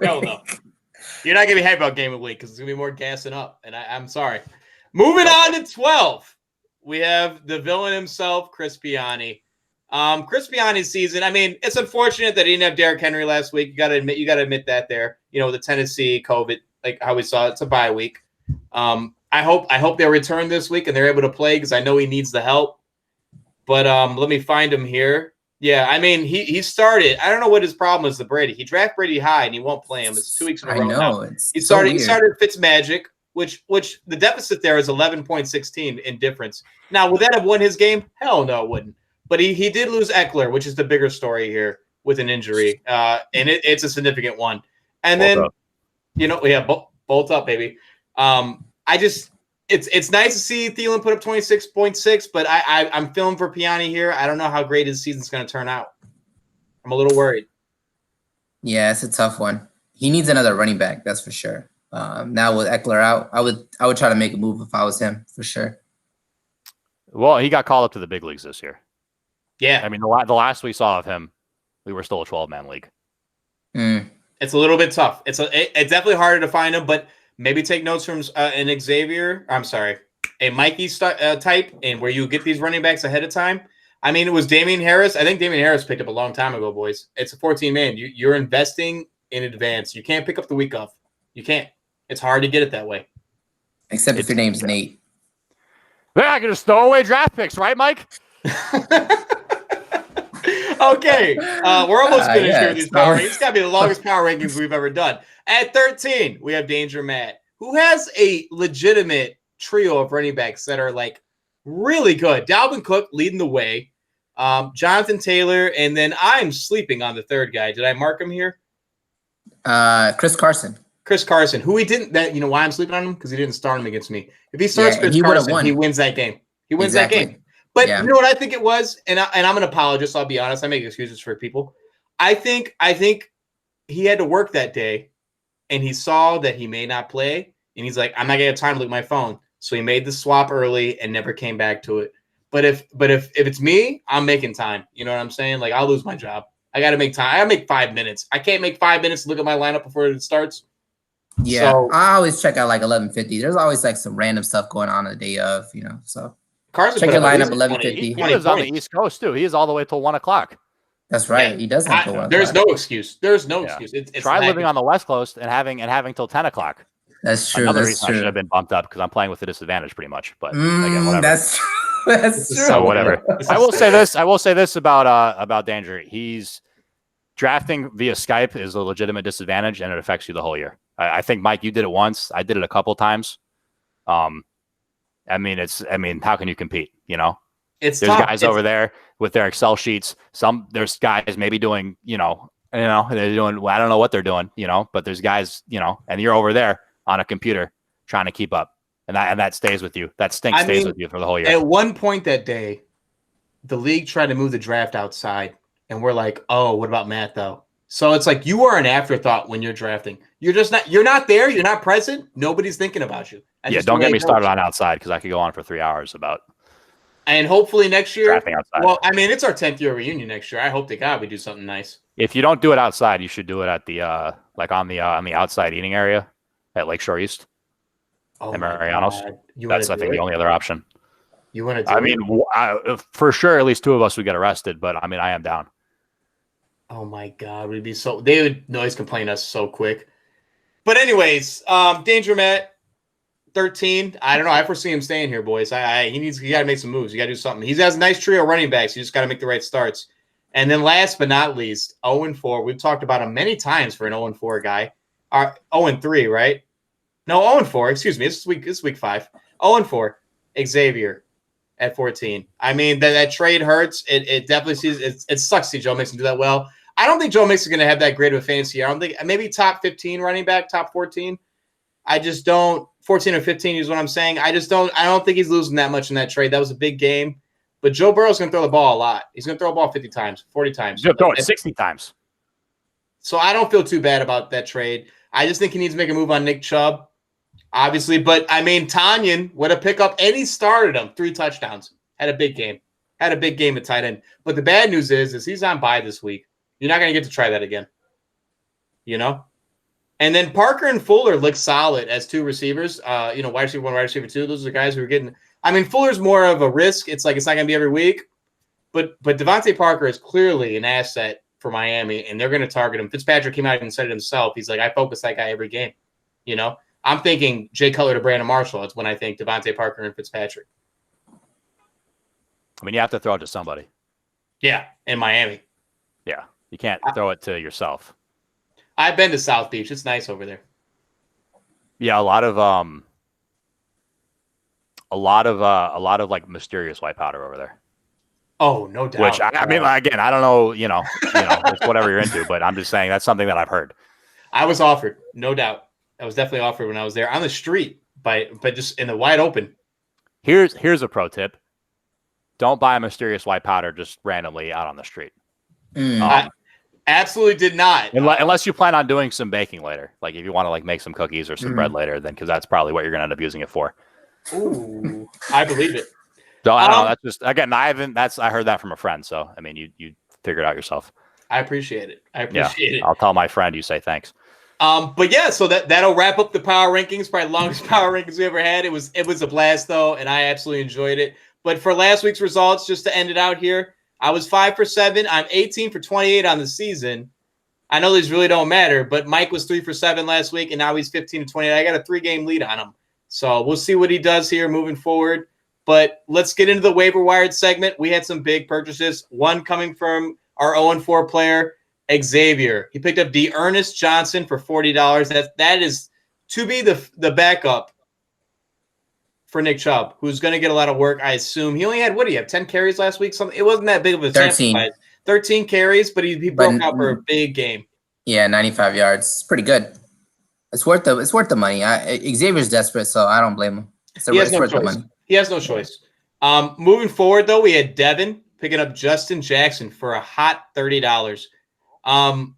No. You're not going to be happy about game of the week because it's going to be more gassing up. And I'm sorry. Moving on to 12. We have the villain himself, Chris Piani. Chris Piani's season, I mean, it's unfortunate that he didn't have Derrick Henry last week. You got to admit that there. You know, the Tennessee COVID, like how we saw it's a bye week. I hope they return this week and they're able to play because I know he needs the help. But let me find him here. Yeah, I mean he started. I don't know what his problem is with Brady. He drafted Brady high and he won't play him. It's 2 weeks in a row now. He started Fitzmagic, which the deficit there is 11.16 in difference. Now would that have won his game? Hell no, it wouldn't. But he did lose Eckler, which is the bigger story here with an injury, and it's a significant one. And then bolt up, baby. It's nice to see Thielen put up 26.6, but I'm feeling for Piani here. I don't know how great his season's going to turn out. I'm a little worried.
Yeah, it's a tough one. He needs another running back, that's for sure. Now with Eckler out, I would try to make a move if I was him, for sure.
Well, he got called up to the big leagues this year.
Yeah. I
mean, the last we saw of him, we were still a 12-man league.
It's a little bit tough. It's definitely harder to find him, but maybe take notes from an Xavier. I'm sorry, a Mikey type, and where you get these running backs ahead of time. I mean, it was Damian Harris. I think Damian Harris picked up a long time ago, boys. It's a 14-man. You're investing in advance. You can't pick up the week off. You can't. It's hard to get it that way.
Except if your name's Nate.
Yeah, I can just throw away draft picks, right, Mike?
Okay, we're almost finished here with these power rankings. It's got to be the longest power rankings we've ever done. At 13, we have Danger Matt, who has a legitimate trio of running backs that are like really good. Dalvin Cook leading the way, Jonathan Taylor, and then I'm sleeping on the third guy. Did I mark him here?
Chris Carson.
Chris Carson, who he didn't. That you know why I'm sleeping on him? Because he didn't start him against me. If he starts Chris Carson, he wins that game. He wins that game. But you know what I think it was, and I'm an apologist. I'll be honest. I make excuses for people. I think he had to work that day, and he saw that he may not play, and he's like, I'm not gonna have time to look at my phone. So he made the swap early and never came back to it. But if it's me, I'm making time. You know what I'm saying? Like I'll lose my job. I got to make time. I got to make 5 minutes. I can't make 5 minutes to look at my lineup before it starts.
Yeah,
so,
I always check out like 11:50. There's always like some random stuff going on the day of, So
Carson
check your lineup
11:50.
He lives on the East Coast too. He is all the way till 1 o'clock.
That's right. He does have to 1
There's no excuse. There's no excuse. It's
Try living on the West Coast and having till 10 o'clock.
That's true.
Another
that's
reason
true.
I should have been bumped up because I'm playing with a disadvantage pretty much. But again, whatever.
That's true. That's true.
So whatever. I will say this about Danger. He's drafting via Skype is a legitimate disadvantage, and it affects you the whole year. I think, Mike, you did it once. I did it a couple times. How can you compete?
There's
guys over there with their Excel sheets. There's guys maybe doing, they're doing, I don't know what they're doing, but there's guys, and you're over there on a computer trying to keep up, and that stays with you. That stink stays with you for the whole year.
At one point that day, the league tried to move the draft outside, and we're like, oh, what about Matt though? So it's like you are an afterthought when you're drafting. You're not there. You're not present. Nobody's thinking about you.
Don't get me started on outside because I could go on for 3 hours about. And
hopefully next year.
Drafting outside.
Well, it's our 10th year reunion next year. I hope to God we do something nice.
If you don't do it outside, you should do it at the on the outside eating area at Lakeshore East.
Oh,
and Mariano's. That's I think the only other option.
You want to?
For sure, at least 2 of us would get arrested. But I am down.
Oh my God, they would noise complain us so quick. But anyways, Danger Matt, 13. I don't know. I foresee him staying here, boys. He got to make some moves. You got to do something. He has a nice trio of running backs. You just got to make the right starts. And then last but not least, 0-4. We've talked about him many times for an 0-4 guy. 0-3, right? No, 0-4. Excuse me. This is week 5. 0-4. Xavier at 14. That trade hurts. It definitely sees it sucks to see Joe Mixon do that well. I don't think Joe Mixon is going to have that great of a fantasy year. I don't think maybe top 15 running back, top 14. I just don't 14 or 15 is what I'm saying. I don't think he's losing that much in that trade. That was a big game. But Joe Burrow's going to throw the ball a lot. He's going to throw the ball 50 times, 40 times.
He'll throw it 60 times.
So I don't feel too bad about that trade. I just think he needs to make a move on Nick Chubb, obviously. But, Tanyan would have picked up, and he started him 3 touchdowns. Had a big game. Had a big game at tight end. But the bad news is he's on bye this week. You're not going to get to try that again. And then Parker and Fuller look solid as 2 receivers. Wide receiver 1, wide receiver 2. Those are the guys who are getting – Fuller's more of a risk. It's like it's not going to be every week. But Devontae Parker is clearly an asset for Miami, and they're going to target him. Fitzpatrick came out and said it himself. He's like, I focus that guy every game. I'm thinking Jay Cutler to Brandon Marshall. It's when I think Devontae Parker and Fitzpatrick.
You have to throw it to somebody.
Yeah, in Miami.
Yeah, you can't throw it to yourself.
I've been to South Beach. It's nice over there.
Yeah, a lot of like mysterious white powder over there.
Oh, no doubt.
Which again, I don't know. It's whatever you're into, but I'm just saying that's something that I've heard.
I was offered, no doubt. I was definitely offered when I was there on the street, but just in the wide open.
Here's a pro tip: don't buy a mysterious white powder just randomly out on the street.
I absolutely did not.
Unless you plan on doing some baking later, like if you want to make some cookies or some bread later, then because that's probably what you're going to end up using it for.
Ooh, I believe it.
So I don't know. That's just again, I heard that from a friend. So you figure it out yourself.
I appreciate it. It.
I'll tell my friend. You say thanks.
But yeah, so that'll wrap up the power rankings. Probably the longest power rankings we ever had. It was a blast though, and I absolutely enjoyed it. But for last week's results, just to end it out here, I was 5 for 7. I'm 18 for 28 on the season. I know these really don't matter, but Mike was 3 for 7 last week, and now he's 15 to 28. I got a 3-game lead on him. So we'll see what he does here moving forward. But let's get into the waiver wired segment. We had some big purchases. One coming from our 0-4 player, Xavier. He picked up Ernest Johnson for $40. That is to be the backup for Nick Chubb, who's going to get a lot of work, I assume. He only had, 10 carries last week? It wasn't that big of a
13.
sample size. 13 carries, but he broke out for a big game.
Yeah, 95 yards. It's pretty good. It's worth the money. Xavier's desperate, so I don't blame him. It's worth the money. He
has no choice. Moving forward, though, we had Devin picking up Justin Jackson for a hot $30. If I'm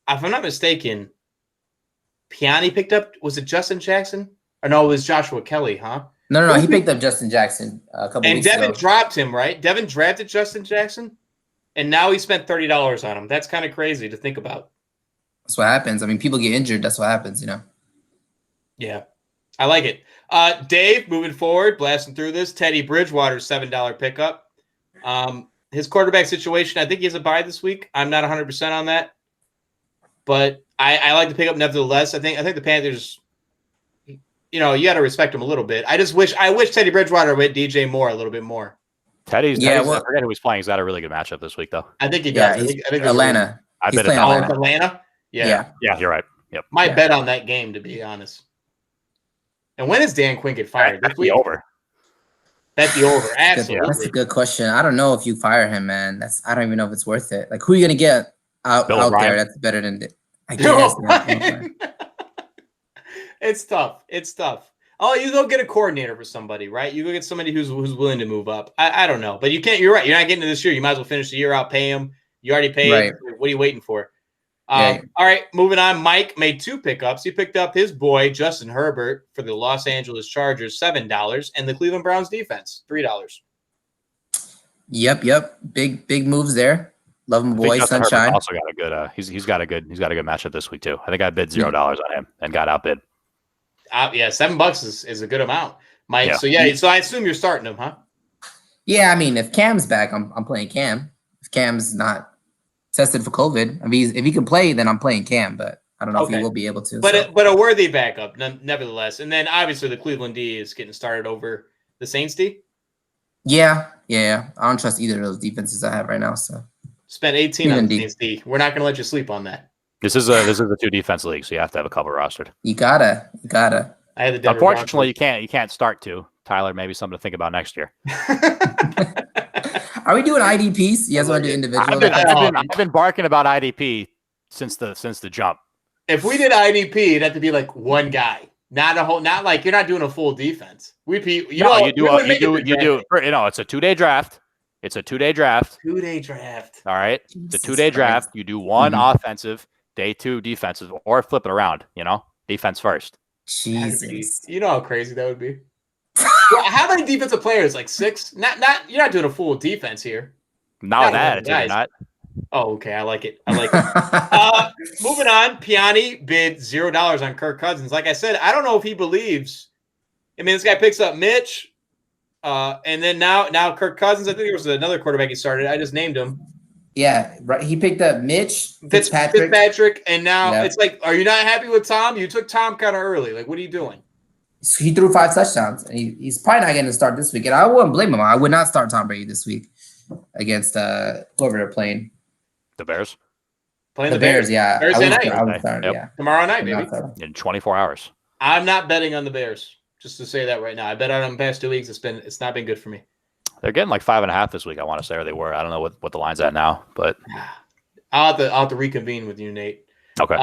not mistaken, Piani picked up, was it Justin Jackson? Or no, it was Joshua Kelly, huh?
No. He picked up Justin Jackson a couple
And
weeks
Devin
ago.
dropped him, right? Devin drafted Justin Jackson, and now he spent $30 on him. That's kind of crazy to think about.
That's what happens. I mean, people get injured. That's what happens,
Yeah, I like it. Dave, moving forward, blasting through this. Teddy Bridgewater's $7 pickup. His quarterback situation, I think he has a bye this week. I'm not 100% on that, but I like to pick up nevertheless. I think the Panthers, you got to respect him a little bit. I wish Teddy Bridgewater would DJ Moore a little bit more.
Teddy's I forget who he's playing. He's got a really good matchup this week, though.
I think he does.
Yeah,
I think
Atlanta.
I bet
playing
Atlanta.
Atlanta? Yeah,
you're right. Yep.
Might bet on that game, to be honest. And when does Dan Quinn get fired?
That's the over.
That's the over. Absolutely.
That's a good question. I don't know if you fire him, man. I don't even know if it's worth it. Like, who are you gonna get out there that's better than I guess.
It's tough. Oh, you go get a coordinator for somebody, right? You go get somebody who's willing to move up. I don't know, but you can't. You're right. You're not getting to this year. You might as well finish the year out, pay him. You already paid.
Right.
What are you waiting for? All right, moving on. Mike made 2 pickups. He picked up his boy Justin Herbert for the Los Angeles Chargers, $7, and the Cleveland Browns defense, $3.
Yep. Big moves there. Love him, boy. Sunshine.
Also got a good. He's got a good matchup this week too. I think I bid $0 on him and got outbid.
Yeah, $7 is a good amount, Mike. Yeah. So I assume you're starting him, huh?
Yeah, I mean, if Cam's back, I'm playing Cam. If Cam's not tested for COVID, I mean, if he can play, then I'm playing Cam. But I don't know if he will be able to.
But a worthy backup, nevertheless. And then obviously the Cleveland D is getting started over the Saints D.
Yeah. I don't trust either of those defenses I have right now. So
spent 18 on the Saints D. We're not going to let you sleep on that.
This is a 2-defense league, so you have to have a couple rostered.
You gotta.
I had the Denver
Unfortunately, you can't start 2. Tyler, maybe something to think about next year.
Are we doing IDPs? You guys want to do individual?
I've been barking about IDP since the jump.
If we did IDP, it'd have to be like one guy, not a whole. Not like you're not doing a full defense. We'd be. You do. It's a 2-day draft. It's a 2-day draft. 2-day draft.
All right. It's a 2-day draft. You do one offensive, day 2 defensive, or flip it around. Defense first.
Jesus.
You know how crazy that would be. Well, how many defensive players? Like 6? Not. You're not doing a full defense here.
Not that. You're not.
Oh, okay. I like it. Moving on. Piani bid $0 on Kirk Cousins. Like I said, I don't know if he believes. I mean, this guy picks up Mitch, and then now Kirk Cousins. I think there was another quarterback he started. I just named him.
Yeah, right. He picked up Mitch
Fitzpatrick, and now it's like, are you not happy with Tom? You took Tom kind of early. Like, what are you doing?
He threw 5 touchdowns, and he's probably not going to start this week. And I wouldn't blame him. I would not start Tom Brady this week against whoever they're playing.
The Bears.
Playing the Bears,
yeah.
Thursday night.
I would start, yeah.
Tomorrow night, maybe.
In 24 hours.
I'm not betting on the Bears. Just to say that right now. I bet on them the past 2 weeks. It's not been good for me.
They're getting like 5.5 this week, I want to say, or they were. I don't know what the line's at now, but
I'll have to reconvene with you, Nate.
Okay.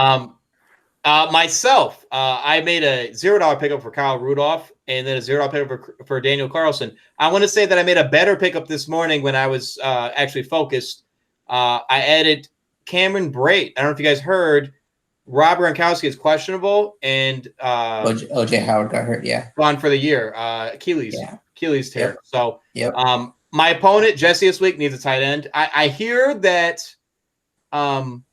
Myself, I made a $0 pickup for Kyle Rudolph and then a $0 pickup for Daniel Carlson. I want to say that I made a better pickup this morning when I was actually focused. I added Cameron Brate. I don't know if you guys heard. Rob Gronkowski is questionable, and
OJ Howard got hurt. Yeah,
gone for the year. Achilles tear.
Yep.
So,
yep.
My opponent Jesse this week needs a tight end. I hear that. I'm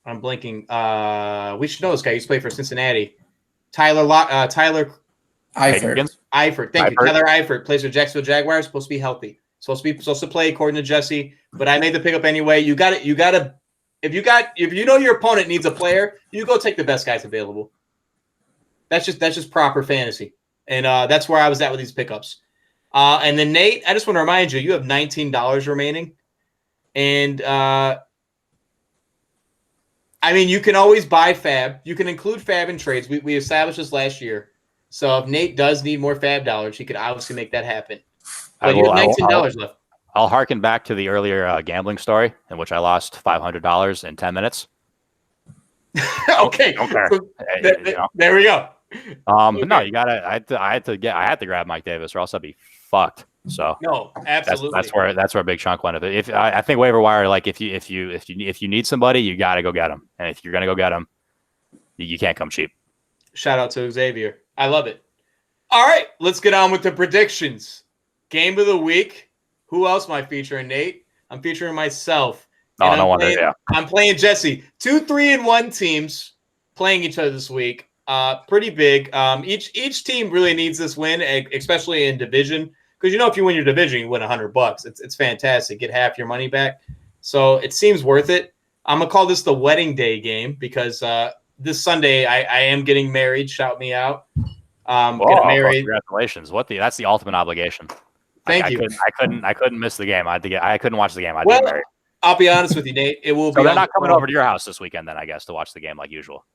blanking. We should know this guy. He used to play for Cincinnati. Tyler Eifert. Thank you. Tyler Eifert plays for Jacksonville Jaguars. Supposed to be healthy. Supposed to play according to Jesse. But I made the pickup anyway. You got to. If you know your opponent needs a player, you go take the best guys available. That's just proper fantasy, and that's where I was at with these pickups. And then Nate, I just want to remind you, you have $19 remaining, and I mean you can always buy Fab. You can include Fab in trades. We established this last year, so if Nate does need more Fab dollars, he could obviously make that happen. But you have $19 left.
I'll harken back to the earlier gambling story in which I lost $500 in 10 minutes.
Okay. So there we go.
But no, I had to grab Mike Davis, or else I'd be fucked. So
no, absolutely.
That's where a big chunk went of it. I think waiver wire, like if you need somebody, you got to go get them, and if you're gonna go get them, you can't come cheap.
Shout out to Xavier. I love it. All right, let's get on with the predictions. Game of the week. Who else am I featuring, Nate? I'm featuring myself.
Oh, no wonder. Yeah.
I'm playing Jesse. 2 3-1 teams playing each other this week. Pretty big. Each team really needs this win, especially in division, because if you win your division, you win $100. It's fantastic. Get half your money back. So it seems worth it. I'm gonna call this the wedding day game because this Sunday I am getting married. Shout me out. Getting married.
Congratulations! That's the ultimate obligation.
Thank you.
I couldn't miss the game. I couldn't watch the game.
I'll be honest with you, Nate. It will be.
So they're not coming over to your house this weekend, then, I guess, to watch the game like usual.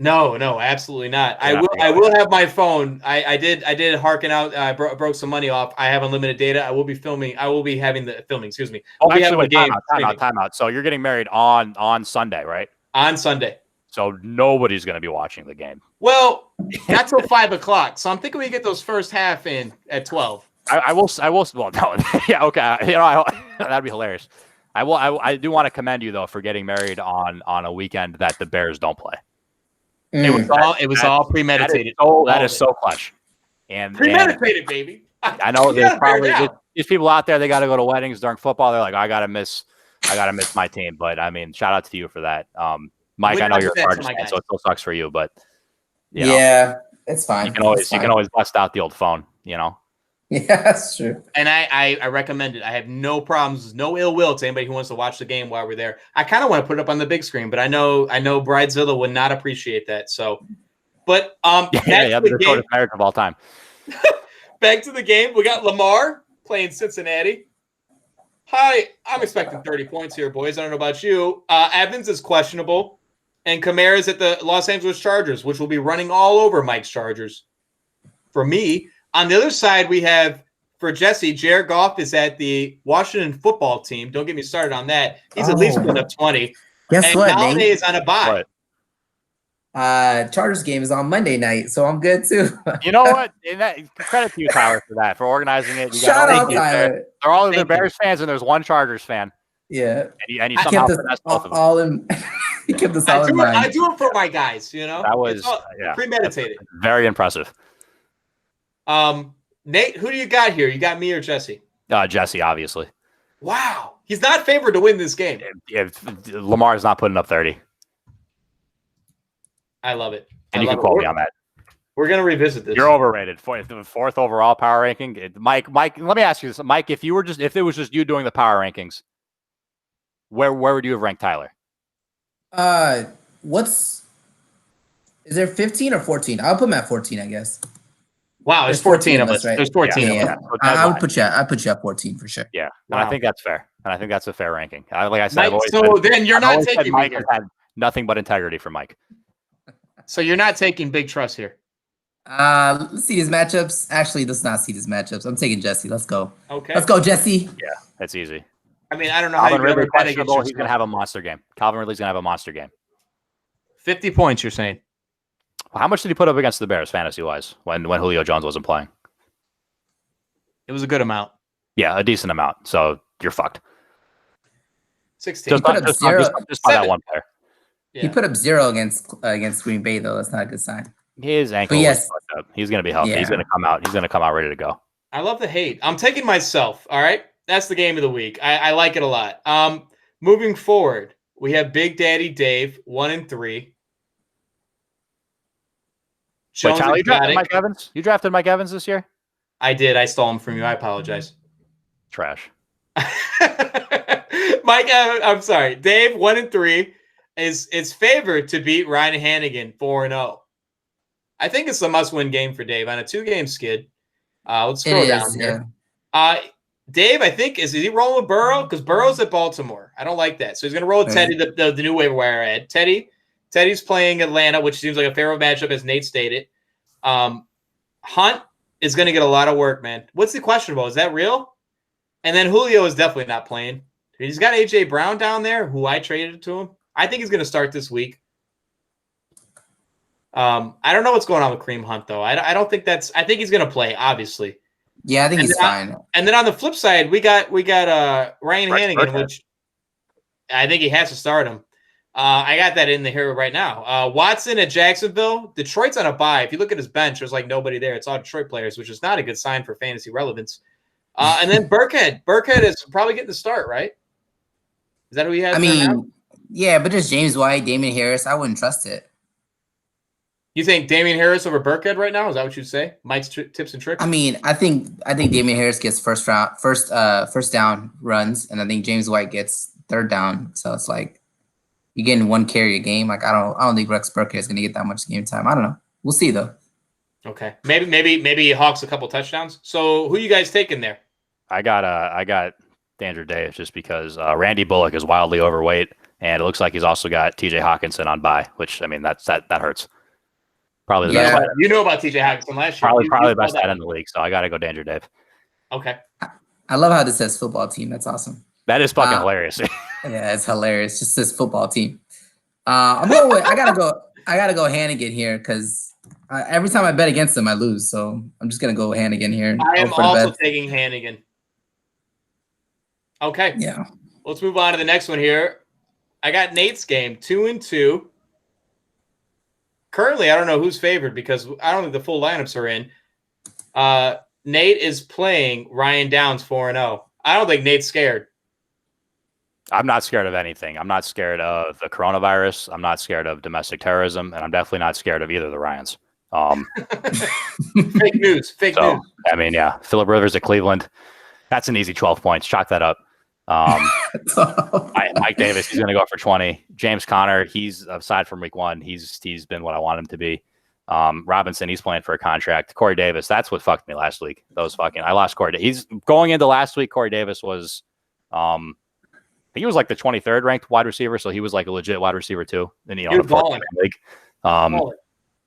No, absolutely not. I will have my phone. I did harken out. I broke some money off. I have unlimited data. I will be filming. I will be having the filming. Excuse me.
Time out. So you're getting married on Sunday, right?
On Sunday.
So nobody's going to be watching the game.
Well, not till 5 o'clock. So I'm thinking we get those first half in at 12.
I will. Well, no. Yeah. Okay. That'd be hilarious. I do want to commend you though for getting married on a weekend that the Bears don't play.
It was all premeditated.
That is so clutch. And
premeditated, baby.
I know there's probably these people out there. They got to go to weddings during football. They're like, I gotta miss my team. But I mean, shout out to you for that. Mike, I know you're a Chargers fan, so it still sucks for you. But
it's fine.
You can always bust out the old phone.
Yeah, that's true.
And I recommend it. I have no problems, no ill will to anybody who wants to watch the game while we're there. I kind of want to put it up on the big screen, but I know Bridezilla would not appreciate that. So, but
the shortest marriage of all time.
Back to the game. We got Lamar playing Cincinnati. Hi, I'm expecting 30 points here, boys. I don't know about you. Evans is questionable, and Kamara's at the Los Angeles Chargers, which will be running all over Mike's Chargers. For me. On the other side, we have, for Jesse, Jared Goff is at the Washington football team. Don't get me started on that. He's at least putting up 20.
Guess what,
Nate?
Nate?
Is on a bye.
Chargers game is on Monday night, so I'm good too.
You know what? Credit to you, Tyler, for that, for organizing it.
Shout out, Tyler.
They're all the Bears fans, and there's one Chargers fan.
Yeah.
And you somehow finessed both of them.
All in. He kept this all in mind.
I do it for my guys,
That was
premeditated.
Very impressive.
Nate, who do you got here? You got me or Jesse?
Jesse, obviously.
Wow. He's not favored to win this game.
If Lamar's not putting up 30.
I love it.
And you can quote me on that.
We're going to revisit this.
You're overrated. Fourth overall power ranking. Mike, let me ask you this. Mike, if it was just you doing the power rankings, where would you have ranked Tyler?
Is there 15 or 14? I'll put him at 14, I guess.
Wow, there's 14 of us.
Right?
There's 14 of us.
Yeah. I would put you at 14 for sure.
Yeah,
wow.
And I think that's fair. And I think that's a fair ranking. Like I said,
Mike, then you're not taking
Mike has had nothing but integrity for Mike.
So you're not taking big trust here.
Let's see these matchups. Actually, let's not see these matchups. I'm taking Jesse. Let's go.
Okay.
Let's go, Jesse.
Yeah, that's easy.
I mean, I don't know
Calvin
how
Ridley
bet against
he's going to have a monster game. Calvin Ridley's going to have a monster game.
50 points, you're saying?
How much did he put up against the Bears fantasy-wise when Julio Jones wasn't playing?
It was a good amount.
Yeah, a decent amount. So you're fucked.
16.
Just by that one player.
Yeah. He put up 0 against Green Bay, though. That's not a good sign.
His ankle was fucked up. He's going to be healthy. Yeah. He's going to come out. He's going to come out ready to go.
I love the hate. I'm taking myself. All right. That's the game of the week. I like it a lot. Moving forward, we have Big Daddy Dave, 1-3.
Wait, Tyler, you drafted Mike Evans? You drafted Mike Evans this year?
I did. I stole him from you. I apologize.
Trash.
Mike, I'm sorry. Dave, 1-3, is favored to beat Ryan Hannigan 4-0. I think it's a must-win game for Dave on a 2-game skid. Let's scroll down here. Dave, I think, is he rolling with Burrow? Because Burrow's at Baltimore. I don't like that. So he's going to roll with Teddy, the new waiver wire ad. Teddy's playing Atlanta, which seems like a favorable matchup, as Nate stated. Hunt is going to get a lot of work, man. What's the questionable? Is that real? And then Julio is definitely not playing. He's got A.J. Brown down there, who I traded to him. I think he's going to start this week. I don't know what's going on with Kareem Hunt, though. I don't think that's – I think he's going to play, obviously.
Yeah, I think he's fine.
And then on the flip side, we got Ryan Hannigan, which I think he has to start him. I got that in the here right now. Watson at Jacksonville. Detroit's on a bye. If you look at his bench, there's like nobody there. It's all Detroit players, which is not a good sign for fantasy relevance. And then Burkhead. Burkhead is probably getting the start, right? Is that who he has?
I mean, yeah, but just James White, Damian Harris, I wouldn't trust it.
You think Damian Harris over Burkhead right now? Is that what you'd say? Mike's tips and tricks.
I mean, I think Damian Harris gets first down runs, and I think James White gets third down. So it's like you're getting one carry a game. Like I don't think Rex Burkhead is going to get that much game time. I don't know. We'll see though.
Okay, maybe he hawks a couple touchdowns. So who you guys taking there?
I got Andrew Dave just because Randy Bullock is wildly overweight, and it looks like he's also got T.J. Hawkinson on bye, which I mean that hurts. Probably the best.
You know about T.J. Hawkinson last year.
Probably the best in the league. So I got to go Andrew Dave.
Okay.
I love how this says football team. That's awesome.
That is fucking hilarious.
Yeah, it's hilarious. Just this football team. I'm going with, I gotta go Hannigan here because every time I bet against them, I lose. So I'm just gonna go Hannigan here.
I am also taking Hannigan. Okay.
Yeah.
Let's move on to the next one here. I got Nate's game, 2-2. Currently, I don't know who's favored because I don't think the full lineups are in. Nate is playing Ryan Downs 4-0. I don't think Nate's scared.
I'm not scared of anything. I'm not scared of the coronavirus. I'm not scared of domestic terrorism, and I'm definitely not scared of either of the Ryans.
Fake news. Fake news.
I mean, yeah, Phillip Rivers at Cleveland. That's an easy 12 points. Chalk that up. Mike Davis, he's going to go for 20. James Conner, he's aside from week one, he's been what I want him to be. Robinson, he's playing for a contract. Corey Davis, that's what fucked me last week. I lost Corey. He's going into last week. Corey Davis was, I think he was like the 23rd ranked wide receiver, so he was like a legit wide receiver too. And in a league.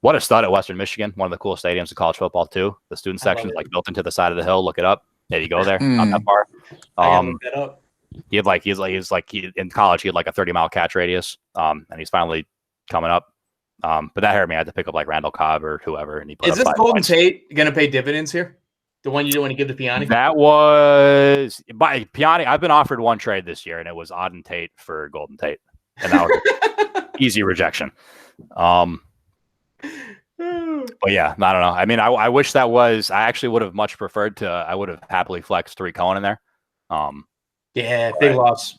What a stud at Western Michigan, one of the coolest stadiums in college football too. The student section is like built into the side of the hill. Look it up. There you go. There, not that far.
Look that up.
In college, he had like a 30-mile catch radius, and he's finally coming up. But that hurt me. I had to pick up like Randall Cobb or whoever, and he put
Is
up
this Golden Tate going to pay dividends here? The one you don't want to give to Piani?
That was by Piani. I've been offered one trade this year, and it was Auden Tate for Golden Tate, and that was easy rejection. But yeah, I don't know. I mean, I wish that was. I actually would have much preferred to. I would have happily flexed Tariq Cohen in there.
Yeah, big loss.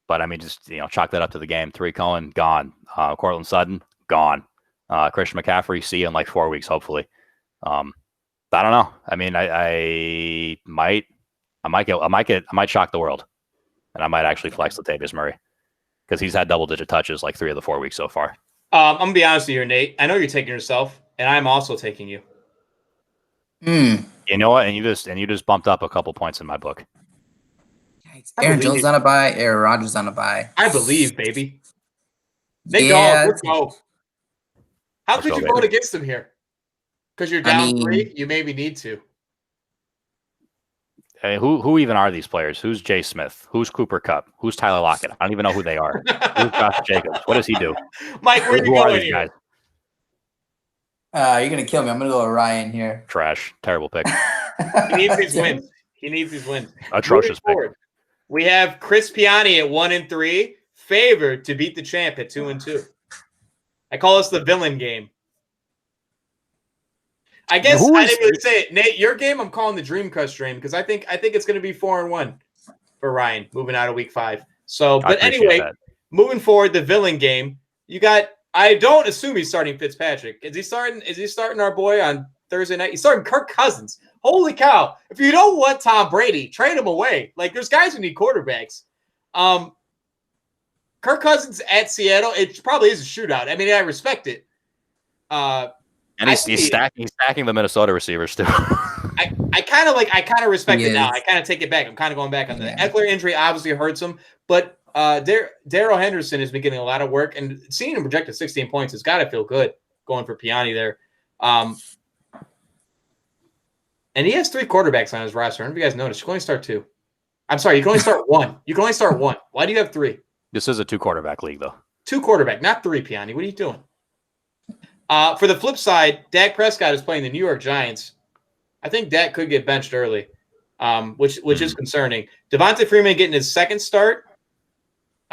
But I mean, just chalk that up to the game. Tariq Cohen gone. Cortland Sutton gone. Christian McCaffrey see you in like 4 weeks, hopefully. I don't know. I mean, I might shock the world, and I might actually flex Latavius Murray because he's had double-digit touches like 3 of the 4 weeks so far.
I'm gonna be honest with you, Nate. I know you're taking yourself, and I'm also taking you.
You know what? And you just bumped up a couple points in my book.
Aaron Jones on a bye. Aaron Rodgers on a bye.
I believe, baby. Nate, let's go. How could you vote against him here? Because you're down 3, you maybe need to.
Hey, who even are these players? Who's Jay Smith? Who's Cooper Kupp? Who's Tyler Lockett? I don't even know who they are. Who's Josh Jacobs? What does he do?
Mike, where you going here?
You're going to kill me. I'm going to go with Ryan here.
Trash. Terrible pick.
He needs these wins. He needs these wins.
Atrocious pick.
We have Chris Piani at 1-3, favored to beat the champ at 2-2. I call this the villain game. I guess I didn't really say it. Nate, your game, I'm calling the Dream Crush dream because I think it's going to be 4-1 for Ryan moving out of week 5. So, but anyway, moving forward, the villain game. You got. I don't assume he's starting Fitzpatrick. Is he starting our boy on Thursday night? He's starting Kirk Cousins. Holy cow! If you don't want Tom Brady, trade him away. Like there's guys who need quarterbacks. Kirk Cousins at Seattle. It probably is a shootout. I mean, I respect it.
And he's stacking the Minnesota receivers too.
I kind of respect it now. I kind of take it back. I'm kind of going back on the Eckler injury. Obviously hurts him, but Darrell Henderson has been getting a lot of work, and seeing him projected 16 points has got to feel good going for Piani there. And he has 3 quarterbacks on his roster. I don't know if you guys noticed. You can only start 2. I'm sorry, you can only start 1. You can only start 1. Why do you have 3?
This is a 2-quarterback league, though. 2
quarterback, not 3, Piani. What are you doing? For the flip side, Dak Prescott is playing the New York Giants. I think Dak could get benched early, which is concerning. Devonta Freeman getting his second start.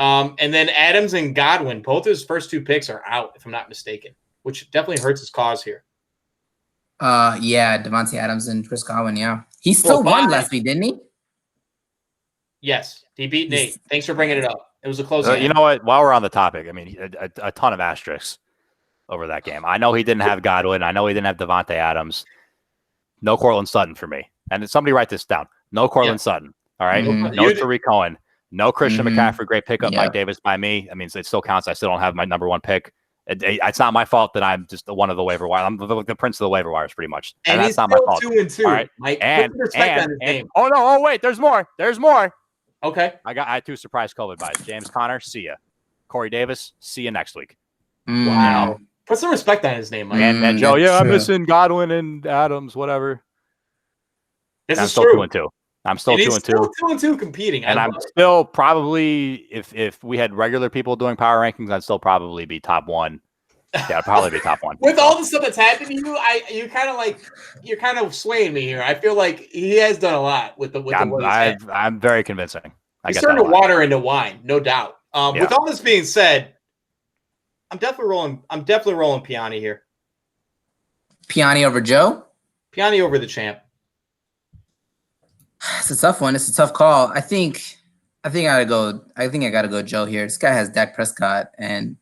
And then Adams and Godwin, both his first 2 picks are out, if I'm not mistaken, which definitely hurts his cause here.
Yeah, Devontae Adams and Chris Godwin. Yeah, he still won last week, didn't he?
Yes, he beat Nate. Thanks for bringing it up. It was a close game.
You know what? While we're on the topic, I mean, a ton of asterisks over that game. I know he didn't have Godwin. I know he didn't have Devontae Adams. No Cortland Sutton for me. And somebody write this down. No Cortland Sutton. All right.
Mhm.
No Tariq Cohen. No Christian
Mhm.
McCaffrey. Great pickup, Mike Davis by me. I mean, it still counts. I still don't have my number 1 pick. It's not my fault that I'm just one of the waiver wire. I'm the prince of the waiver wires, pretty much.
And
that's not my fault.
2-2.
All right.
Mike,
And,
put respect on his name.
oh no! Oh wait, there's more. There's more.
Okay.
I had 2 surprise COVID buys. James Conner, see ya. Corey Davis, see you next week.
Wow. Put some respect on his name, Mike.
And Joe, I'm missing Godwin and Adams, whatever.
This
I'm
is
still
true.
2-2. I'm still 2-2.
Still 2-2 competing.
And I'm still probably, if we had regular people doing power rankings, I'd still probably be top 1. Yeah, I'd probably be top 1.
With all the stuff that's happened to you, you're kind of swaying me here. I feel like he has done a lot with the
I'm very convincing.
He's turned water into wine, no doubt. With all this being said, I'm definitely rolling Piani here.
Piani over Joe?
Piani over the champ.
It's a tough one. It's a tough call. I think I gotta go Joe here. This guy has Dak Prescott and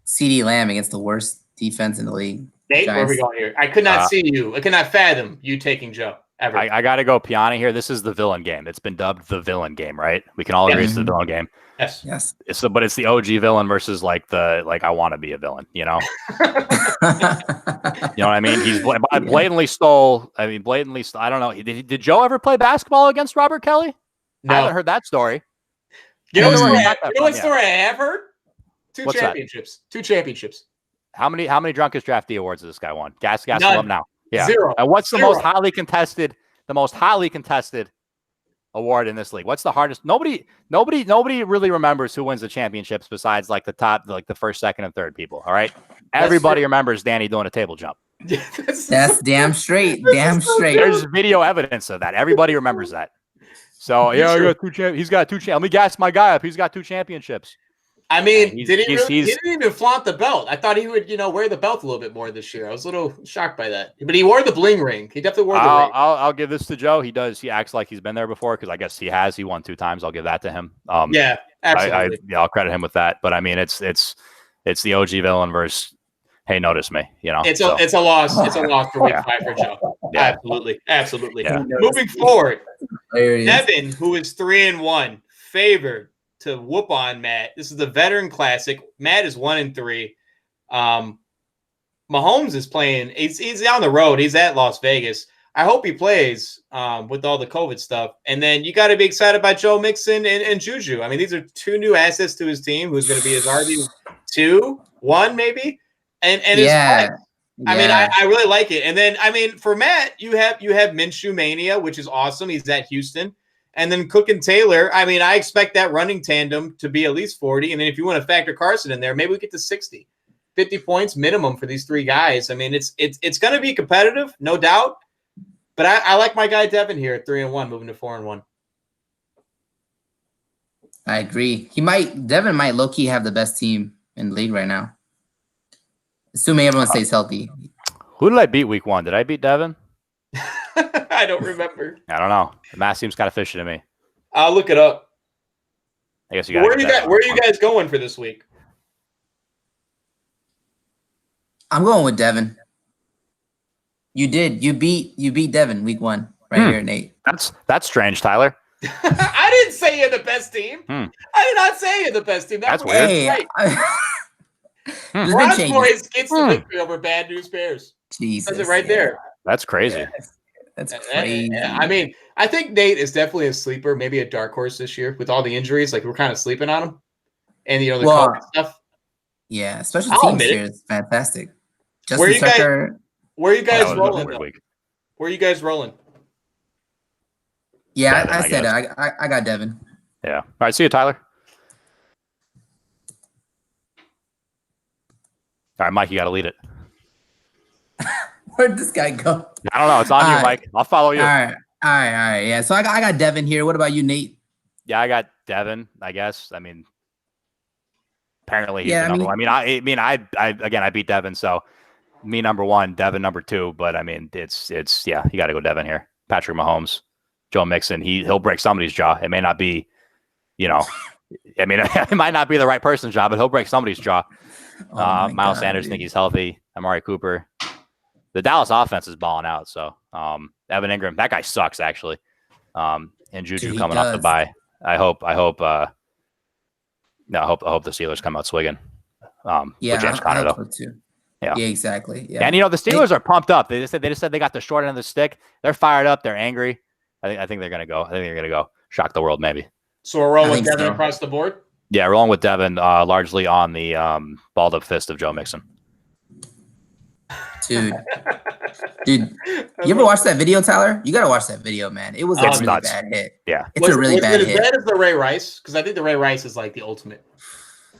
CD Lamb against the worst defense in the league.
Nate, where are we going here? I could not see you. I could not fathom you taking Joe ever.
I got to go Piani here. This is the villain game. It's been dubbed the villain game, right? We can all agree it's the villain game.
Yes.
But it's the OG villain versus I want to be a villain, you know? You know what I mean? He's blatantly stole. I don't know. Did Joe ever play basketball against Robert Kelly?
No.
I haven't heard that story.
You know what story I have heard? Two
What's
championships. That? 2 championships.
How many drunkest draftee awards has this guy won? Gas him up now. Yeah.
0.
And what's the
0.
most highly contested award in this league? What's the hardest? Nobody really remembers who wins the championships besides the top, the first, second, and third people. All right. Everybody remembers Danny doing a table jump.
That's damn straight. Damn straight.
There's video evidence of that. Everybody remembers that. So I got 2 he's got 2 Let me gas my guy up. He's got 2 championships.
I mean, he didn't even flaunt the belt. I thought he would, wear the belt a little bit more this year. I was a little shocked by that. But he wore the bling ring. He definitely wore the ring.
I'll give this to Joe. He does. He acts like he's been there before because I guess he has. He won 2 times. I'll give that to him.
Yeah, absolutely.
I'll credit him with that. But I mean, it's the OG villain versus hey, notice me.
It's a loss. It's a loss for week 5 for Joe. Yeah. Absolutely. Yeah. Moving forward, Devin, who is 3-1, favored to whoop on Matt. This is the Veteran Classic. Matt is 1-3. Mahomes is playing. He's on the road. He's at Las Vegas. I hope he plays with all the COVID stuff. And then you got to be excited about Joe Mixon and Juju. I mean, these are 2 new assets to his team. Who's going to be his RB2, 1 maybe, and
yeah.
I mean, I really like it. And then, I mean, for Matt, you have Minshew Mania, which is awesome. He's at Houston. And then Cook and Taylor, I mean, I expect that running tandem to be at least 40. And then if you want to factor Carson in there, maybe we get to 60. 50 points minimum for these 3 guys. I mean, it's going to be competitive, no doubt. But I like my guy Devin here at 3-1, moving to 4-1.
I agree. Devin might low-key have the best team in the league right now. Assuming everyone stays healthy.
Who did I beat week 1? Did I beat Devin?
I don't remember.
I don't know. The math seems kind of fishy to me.
I'll look it up.
I guess you got.
Where are you guys going for this week?
I'm going with Devin. You did. You beat Devin week 1 right here, Nate.
That's strange, Tyler.
I didn't say you're the best team. I did not say you're the best team.
That's weird.
Hey,
Bronze Boys gets the victory over Bad News Bears.
Jesus,
that's it right there.
That's crazy.
That's crazy.
I mean, I think Nate is definitely a sleeper, maybe a dark horse this year with all the injuries. Like we're kind of sleeping on him, and the COVID stuff.
Yeah, special teams here is fantastic.
Where are you guys rolling? Where are you guys rolling?
Yeah, Devin, I said it. I got Devin.
Yeah. All right. See you, Tyler. All right, Mike, you got to lead it.
Where'd this guy go?
I don't know. It's on you, Mike. I'll follow you.
All right. Yeah. So I got Devin here. What about you, Nate?
Yeah, I got Devin, I guess. I mean, Apparently, he's the number one. I beat Devin, so me number one, Devin number two. But I mean, it's you got to go Devin here. Patrick Mahomes, Joe Mixon. He'll break somebody's jaw. It may not be, it might not be the right person's jaw, but he'll break somebody's jaw. Miles Sanders, think he's healthy. Amari Cooper. The Dallas offense is balling out. So Evan Ingram, that guy sucks actually. And Juju coming off the bye. I hope the Steelers come out swinging. With James Conner though.
So too. Yeah, exactly. Yeah.
And the Steelers are pumped up. They just said they got the short end of the stick. They're fired up. They're angry. I think they're gonna go. I think they're gonna go shock the world maybe.
So we're rolling with Devin across the board.
Yeah, rolling with Devin, largely on the balled up fist of Joe Mixon.
Dude, you ever watch that video, Tyler? You gotta watch that video, man. It was a really bad hit.
Yeah,
it's a really bad hit.
Was it as bad as the Ray Rice? Because I think the Ray Rice is like the ultimate.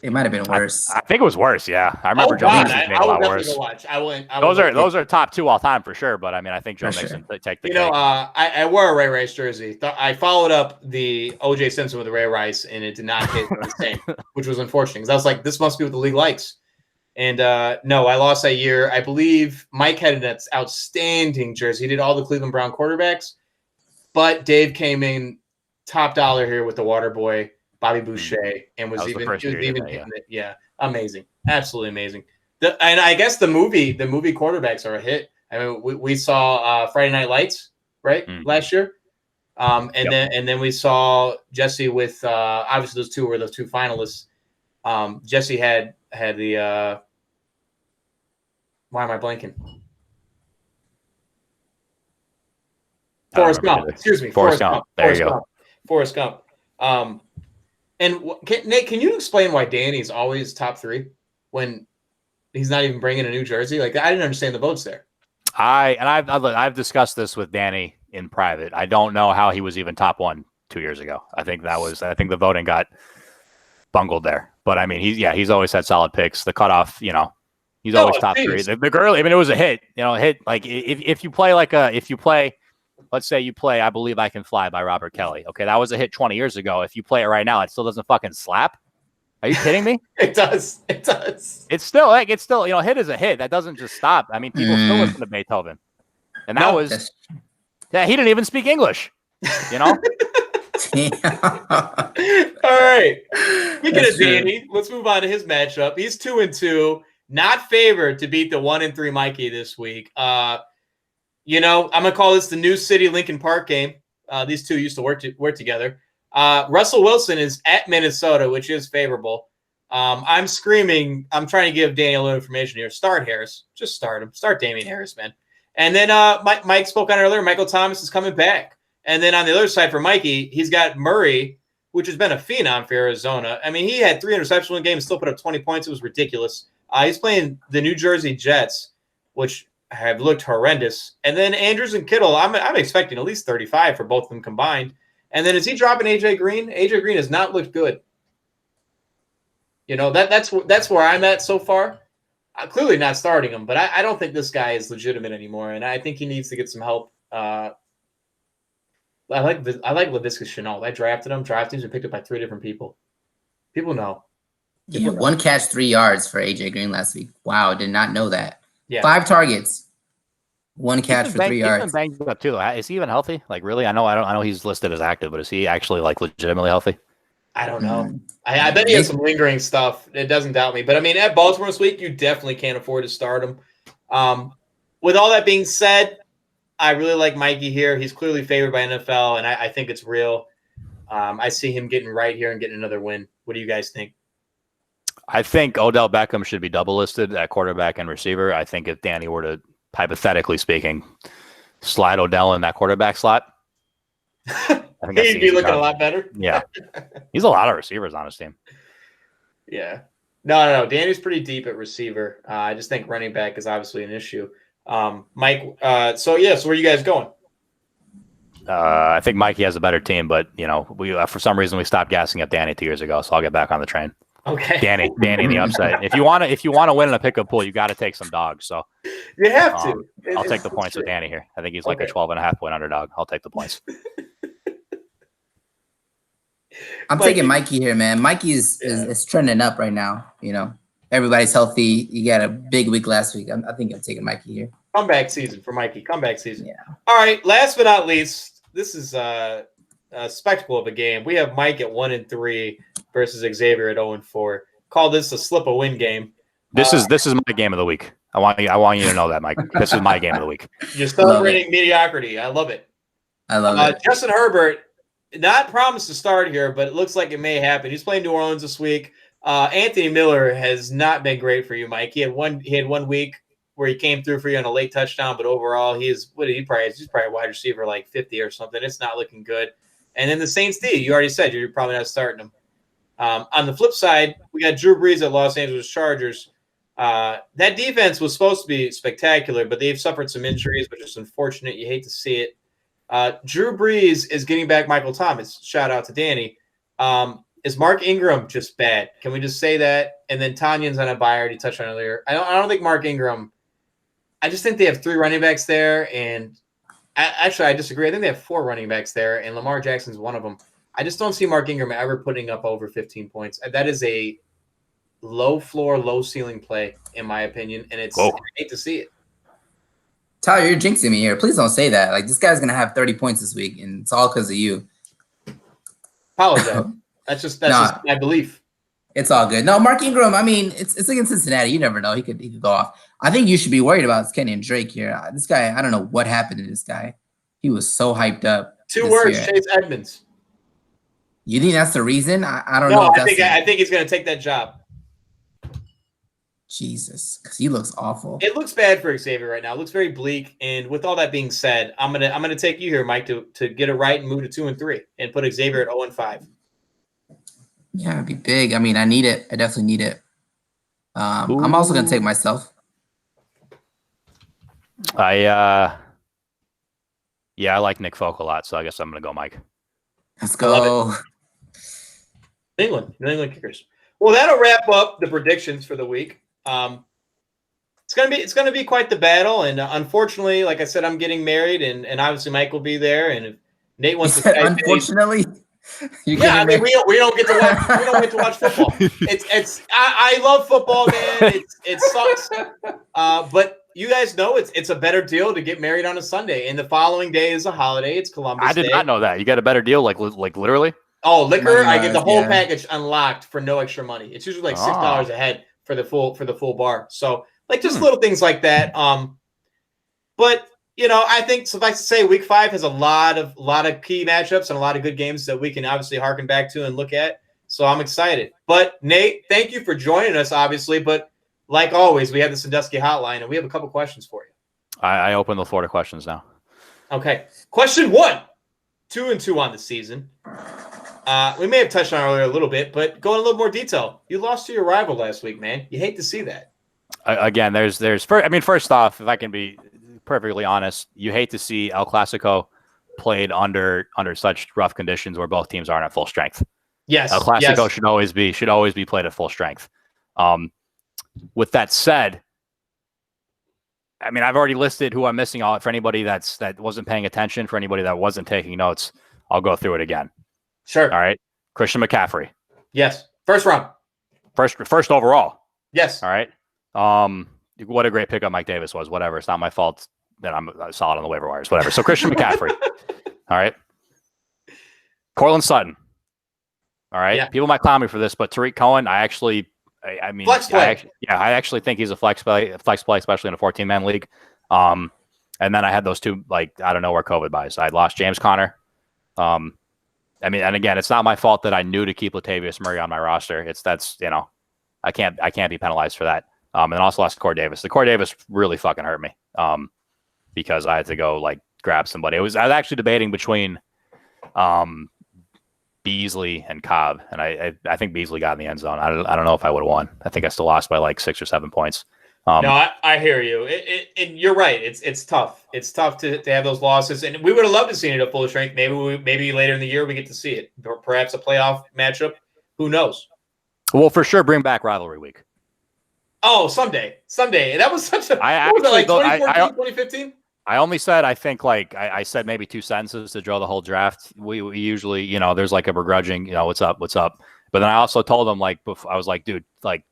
It might have been worse.
I think it was worse. Yeah, I remember Joe Mixon made a lot worse. Those are top two all time for sure. But I mean, I think Joe Mixon take the.
I wore a Ray Rice jersey. I followed up the O.J. Simpson with the Ray Rice, and it did not hit the same, which was unfortunate. Because I was like, this must be what the league likes. And no, I lost that year. I believe Mike had an outstanding jersey. He did all the Cleveland Brown quarterbacks, but Dave came in top dollar here with the Water Boy. Bobby Boucher, and was even hitting it. Yeah, amazing, absolutely amazing. And I guess the movie quarterbacks are a hit. I mean, we saw Friday Night Lights last year, then we saw Jesse with obviously those two were the two finalists. Jesse had the why am I blanking? Forrest Gump. Excuse me,
Forrest Gump. There you go.
Forrest Gump. And Nate, can you explain why Danny's always top three when he's not even bringing a New Jersey? Like, I didn't understand the votes there.
I've discussed this with Danny in private. I don't know how he was even top one 2 years ago. I think the voting got bungled there. But I mean, he's always had solid picks. The cutoff, he's always top three. The girl, I mean, it was a hit. Hit like if you play let's say you play I Believe I Can Fly by Robert Kelly. Okay, that was a hit 20 years ago. If you play it right now, it still doesn't fucking slap. Are you kidding me?
It does.
It's still hit is a hit. That doesn't just stop. I mean, people still listen to Beethoven. And that he didn't even speak English. All
right. Speaking of Danny, let's move on to his matchup. He's 2-2, not favored to beat the 1-3 Mikey this week. I'm gonna call this the New City Lincoln Park game. These two used to work together. Russell Wilson is at Minnesota, which is favorable. I'm screaming. I'm trying to give Danny a little information here. Start Harris. Just start him. Start Damian Harris, man. And then Mike spoke on it earlier. Michael Thomas is coming back. And then on the other side for Mikey, he's got Murray, which has been a phenom for Arizona. I mean, he had 3 interceptions in one game and still put up 20 points. It was ridiculous. He's playing the New Jersey Jets, which have looked horrendous. And then Andrews and Kittle, I'm expecting at least 35 for both of them combined. And then is he dropping AJ Green? AJ Green has not looked good. That's where I'm at so far. I'm clearly not starting him, but I don't think this guy is legitimate anymore, and I think he needs to get some help. I like Laviska Shenault. I drafted him and picked up by 3 different people. People know.
One catch, 3 yards for AJ Green last week. Wow, did not know that.
Yeah.
5 targets, 1 catch for 3 yards.
He's been banged up too, though. Is he even healthy? Like, really? I know he's listed as active, but is he actually like legitimately healthy?
I don't know. I bet he has some lingering stuff. It doesn't doubt me. But I mean, at Baltimore this week, you definitely can't afford to start him. With all that being said, I really like Mikey here. He's clearly favored by NFL, and I think it's real. I see him getting right here and getting another win. What do you guys think?
I think Odell Beckham should be double listed at quarterback and receiver. I think if Danny were to, hypothetically speaking, slide Odell in that quarterback slot, I think
he'd be looking a lot better.
Yeah. He's a lot of receivers on his team.
Yeah. No. Danny's pretty deep at receiver. I just think running back is obviously an issue. Mike, so where are you guys going?
I think Mikey has a better team, but, we for some reason we stopped gassing up Danny 2 years ago, so I'll get back on the train.
Okay.
Danny the upside. If you want to win in a pickup pool, you got to take some dogs. So
you have to.
I'll take the points with Danny here. I think he's like a 12.5 point underdog. I'll take the points.
I'm taking Mikey here, man. Mikey is trending up right now. You know, everybody's healthy. You got a big week last week. I think I'm taking Mikey here.
Comeback season for Mikey. Comeback season.
Yeah.
All right. Last but not least, this is a spectacle of a game. We have Mike at 1-3 versus Xavier at 0-4. Call this a slip a win game.
This is my game of the week. I want you to know that, Mike. This is my game of the week.
You're celebrating mediocrity. I love it.
I love it.
Justin Herbert, not promised to start here, but it looks like it may happen. He's playing New Orleans this week. Anthony Miller has not been great for you, Mike. He had one week where he came through for you on a late touchdown, but overall he's probably a wide receiver like 50 or something. It's not looking good. And then the Saints D, you already said you're probably not starting him. On the flip side, we got Drew Brees at Los Angeles Chargers. That defense was supposed to be spectacular, but they've suffered some injuries, which is unfortunate. You hate to see it. Drew Brees is getting back Michael Thomas. Shout out to Danny. Is Mark Ingram just bad? Can we just say that? And then Tanyan's on a bye. I already touched on earlier. I don't think Mark Ingram. I just think they have 3 running backs there, and I disagree. I think they have 4 running backs there, and Lamar Jackson's one of them. I just don't see Mark Ingram ever putting up over 15 points. That is a low floor, low ceiling play, in my opinion, and I hate to see it.
Tyler, you're jinxing me here. Please don't say that. Like, this guy's gonna have 30 points this week, and it's all because of you.
Apologize. That's just my belief.
It's all good. No, Mark Ingram. I mean, it's against Cincinnati. You never know. He could go off. I think you should be worried about Kenyon Drake here. This guy, I don't know what happened to this guy. He was so hyped up.
2 words: Chase Edmonds.
You think that's the reason? I don't know.
I think he's gonna take that job.
Jesus, because he looks awful.
It looks bad for Xavier right now. It looks very bleak. And with all that being said, I'm gonna take you here, Mike, to get it right and move to 2-3 and put Xavier at 0-5.
Yeah, it'd be big. I mean, I need it. I definitely need it. I'm also gonna take myself.
I like Nick Folk a lot, so I guess I'm gonna go Mike.
Let's go.
New England Kickers. Well, that'll wrap up the predictions for the week. It's gonna be quite the battle, and unfortunately, like I said, I'm getting married, and obviously Mike will be there. And if Nate wants to,
unfortunately,
we don't get to watch football. I love football, man. It sucks, but you guys know it's a better deal to get married on a Sunday, and the following day is a holiday. It's Columbus Day.
I did not know that. You got a better deal, like literally.
Oh, liquor! I get the whole package unlocked for no extra money. It's usually like $6 a head for the full bar. So like just little things like that. But I think suffice to say, Week 5 has a lot of key matchups and a lot of good games that we can obviously harken back to and look at. So I'm excited. But Nate, thank you for joining us, obviously. But like always, we have the Sandusky Hotline, and we have a couple questions for you.
I open the floor to questions now.
Okay, question 1: 2-2 on the season. We may have touched on it earlier a little bit, but go in a little more detail. You lost to your rival last week, man. You hate to see that.
Again, first off, if I can be perfectly honest, you hate to see El Clasico played under such rough conditions where both teams aren't at full strength.
Yes,
El Clasico should always be played at full strength. With that said, I mean, I've already listed who I'm missing out for anybody that wasn't paying attention. For anybody that wasn't taking notes, I'll go through it again.
Sure.
All right. Christian McCaffrey.
Yes. First round.
First overall.
Yes.
All right. What a great pickup Mike Davis was. Whatever. It's not my fault that I'm solid on the waiver wires. Whatever. So Christian McCaffrey. All right. Cortland Sutton. All right. Yeah. People might clown me for this, but Tariq Cohen, I mean,
flex play.
I actually think he's a flex play, especially in a 14-man league. And then I had those 2, like, I don't know where COVID buys. I lost James Conner. I mean, and again, it's not my fault that I knew to keep Latavius Murray on my roster. I can't be penalized for that. And also lost Corey Davis. The Corey Davis really fucking hurt me. Because I had to go like grab somebody. I was actually debating between Beasley and Cobb, and I think Beasley got in the end zone. I don't know if I would have won. I think I still lost by like 6 or 7 points.
No, I hear you. You're right. It's tough. It's tough to have those losses, and we would have loved to see it at full strength. Maybe later in the year we get to see it. Perhaps a playoff matchup. Who knows?
We'll for sure bring back rivalry week.
Oh, someday. That was such a. 2015?
I only said, I think, like, I said maybe 2 sentences to Joe the whole draft. We usually, you know, there's like a begrudging, you know, what's up. But then I also told him, like, I was like, dude, like,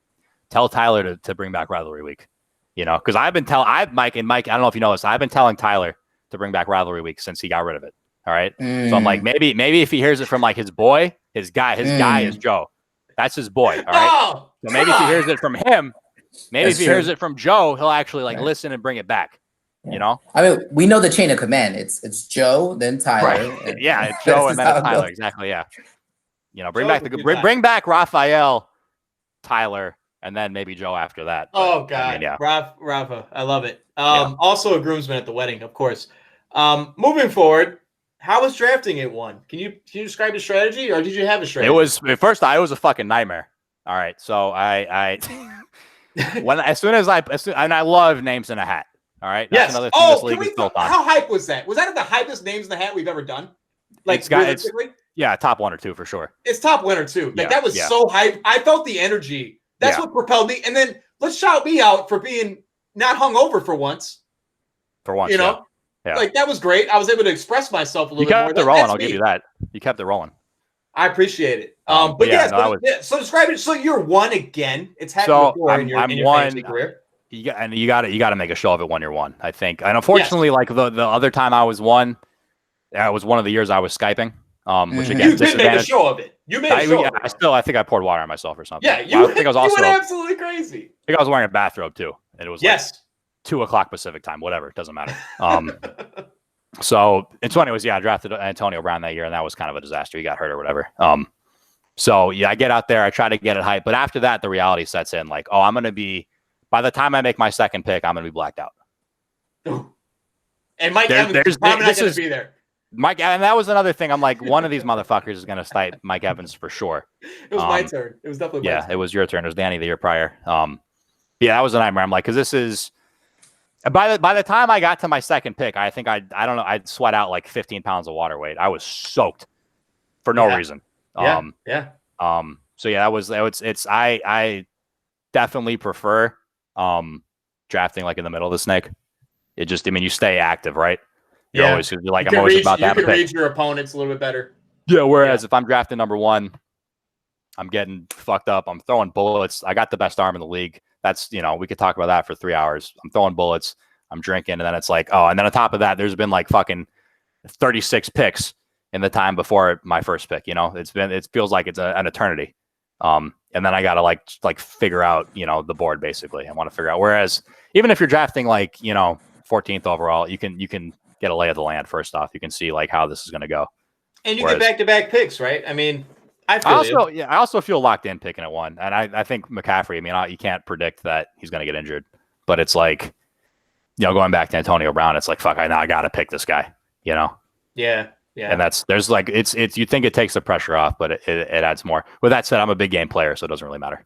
tell Tyler to bring back rivalry week, you know, because Mike, I don't know if you know this, I've been telling Tyler to bring back rivalry week since he got rid of it. All right. So I'm like, maybe if he hears it from like his boy, his guy is Joe. That's his boy. All right.
Oh,
so maybe if he hears it from him, maybe
That's
if he
true.
hears it from Joe, he'll actually like listen and bring it back. You know?
I mean, we know the chain of command. It's Joe, then Tyler.
Right. Yeah, it's Joe and then it's Tyler. Exactly. Yeah. You know, bring back Raphael, Tyler, and then maybe Joe after that. But,
oh God,
I mean, yeah.
Rafa, I love it. Also a groomsman at the wedding, of course. Moving forward, how was drafting it one? Can you describe the strategy, or did you have a strategy?
It was a fucking nightmare. All right, so I I love names in a hat. All right.
That's
another thing this league is built on.
How hype was that? Was that the hypest names in the hat we've ever done? Like,
it's top 1 or 2 for sure.
It's top 1 or 2. Like, that was so hype. I felt the energy. That's what propelled me. And then let's shout me out for being not hungover for once.
You
know?
Yeah.
Like, that was great. I was able to express myself a little bit more.
You kept it rolling. I'll give you that. You kept it rolling.
I appreciate it. So describe it. So you're 1 again. It's happened before in your fantasy career.
You got to make a show of it when you're 1, I think. And unfortunately, like the other time I was 1, it was one of the years I was Skyping. Which again,
you did make a show of it. You made a show of it.
I think I poured water on myself or something.
Yeah, I think I was also. You went absolutely crazy.
I think I was wearing a bathrobe too, and it was
like
2:00 Pacific time. Whatever, it doesn't matter. So anyways, I drafted Antonio Brown that year, and that was kind of a disaster. He got hurt or whatever. So yeah, I get out there, I try to get it hyped, but after that, the reality sets in. Like, I'm gonna be. By the time I make my second pick, I'm going to be blacked out.
And Mike Evans is probably not going to be there.
Mike, and that was another thing. I'm like, one of these motherfuckers is going to snipe Mike Evans for sure.
It was my turn. It was definitely my turn.
It was your turn. It was Danny the year prior. That was a nightmare. I'm like, because this is by the time I got to my second pick, I think I don't know, I'd sweat out like 15 pounds of water weight. I was soaked for no reason. So I definitely prefer drafting like in the middle of the snake. It just, you stay active, right? You're always like, I'm always about to have a pick.
You can read your opponents a little bit better.
Yeah. Whereas if I'm drafting number 1, I'm getting fucked up. I'm throwing bullets. I got the best arm in the league. That's, we could talk about that for 3 hours. I'm throwing bullets. I'm drinking. And then it's like, and then on top of that, there's been like fucking 36 picks in the time before my first pick. It feels like it's an eternity. And then I got to like figure out, the board basically. I want to figure out. Whereas even if you're drafting 14th overall, you can get a lay of the land first off. You can see like how this is going to go.
And you get back-to-back picks, right? I
also feel locked in picking at 1. And I think McCaffrey, you can't predict that he's going to get injured, but it's like, going back to Antonio Brown, it's like, fuck, I got to pick this guy,
Yeah. Yeah.
And there's like, it's you think it takes the pressure off, but it adds more. With that said, I'm a big game player, so it doesn't really matter.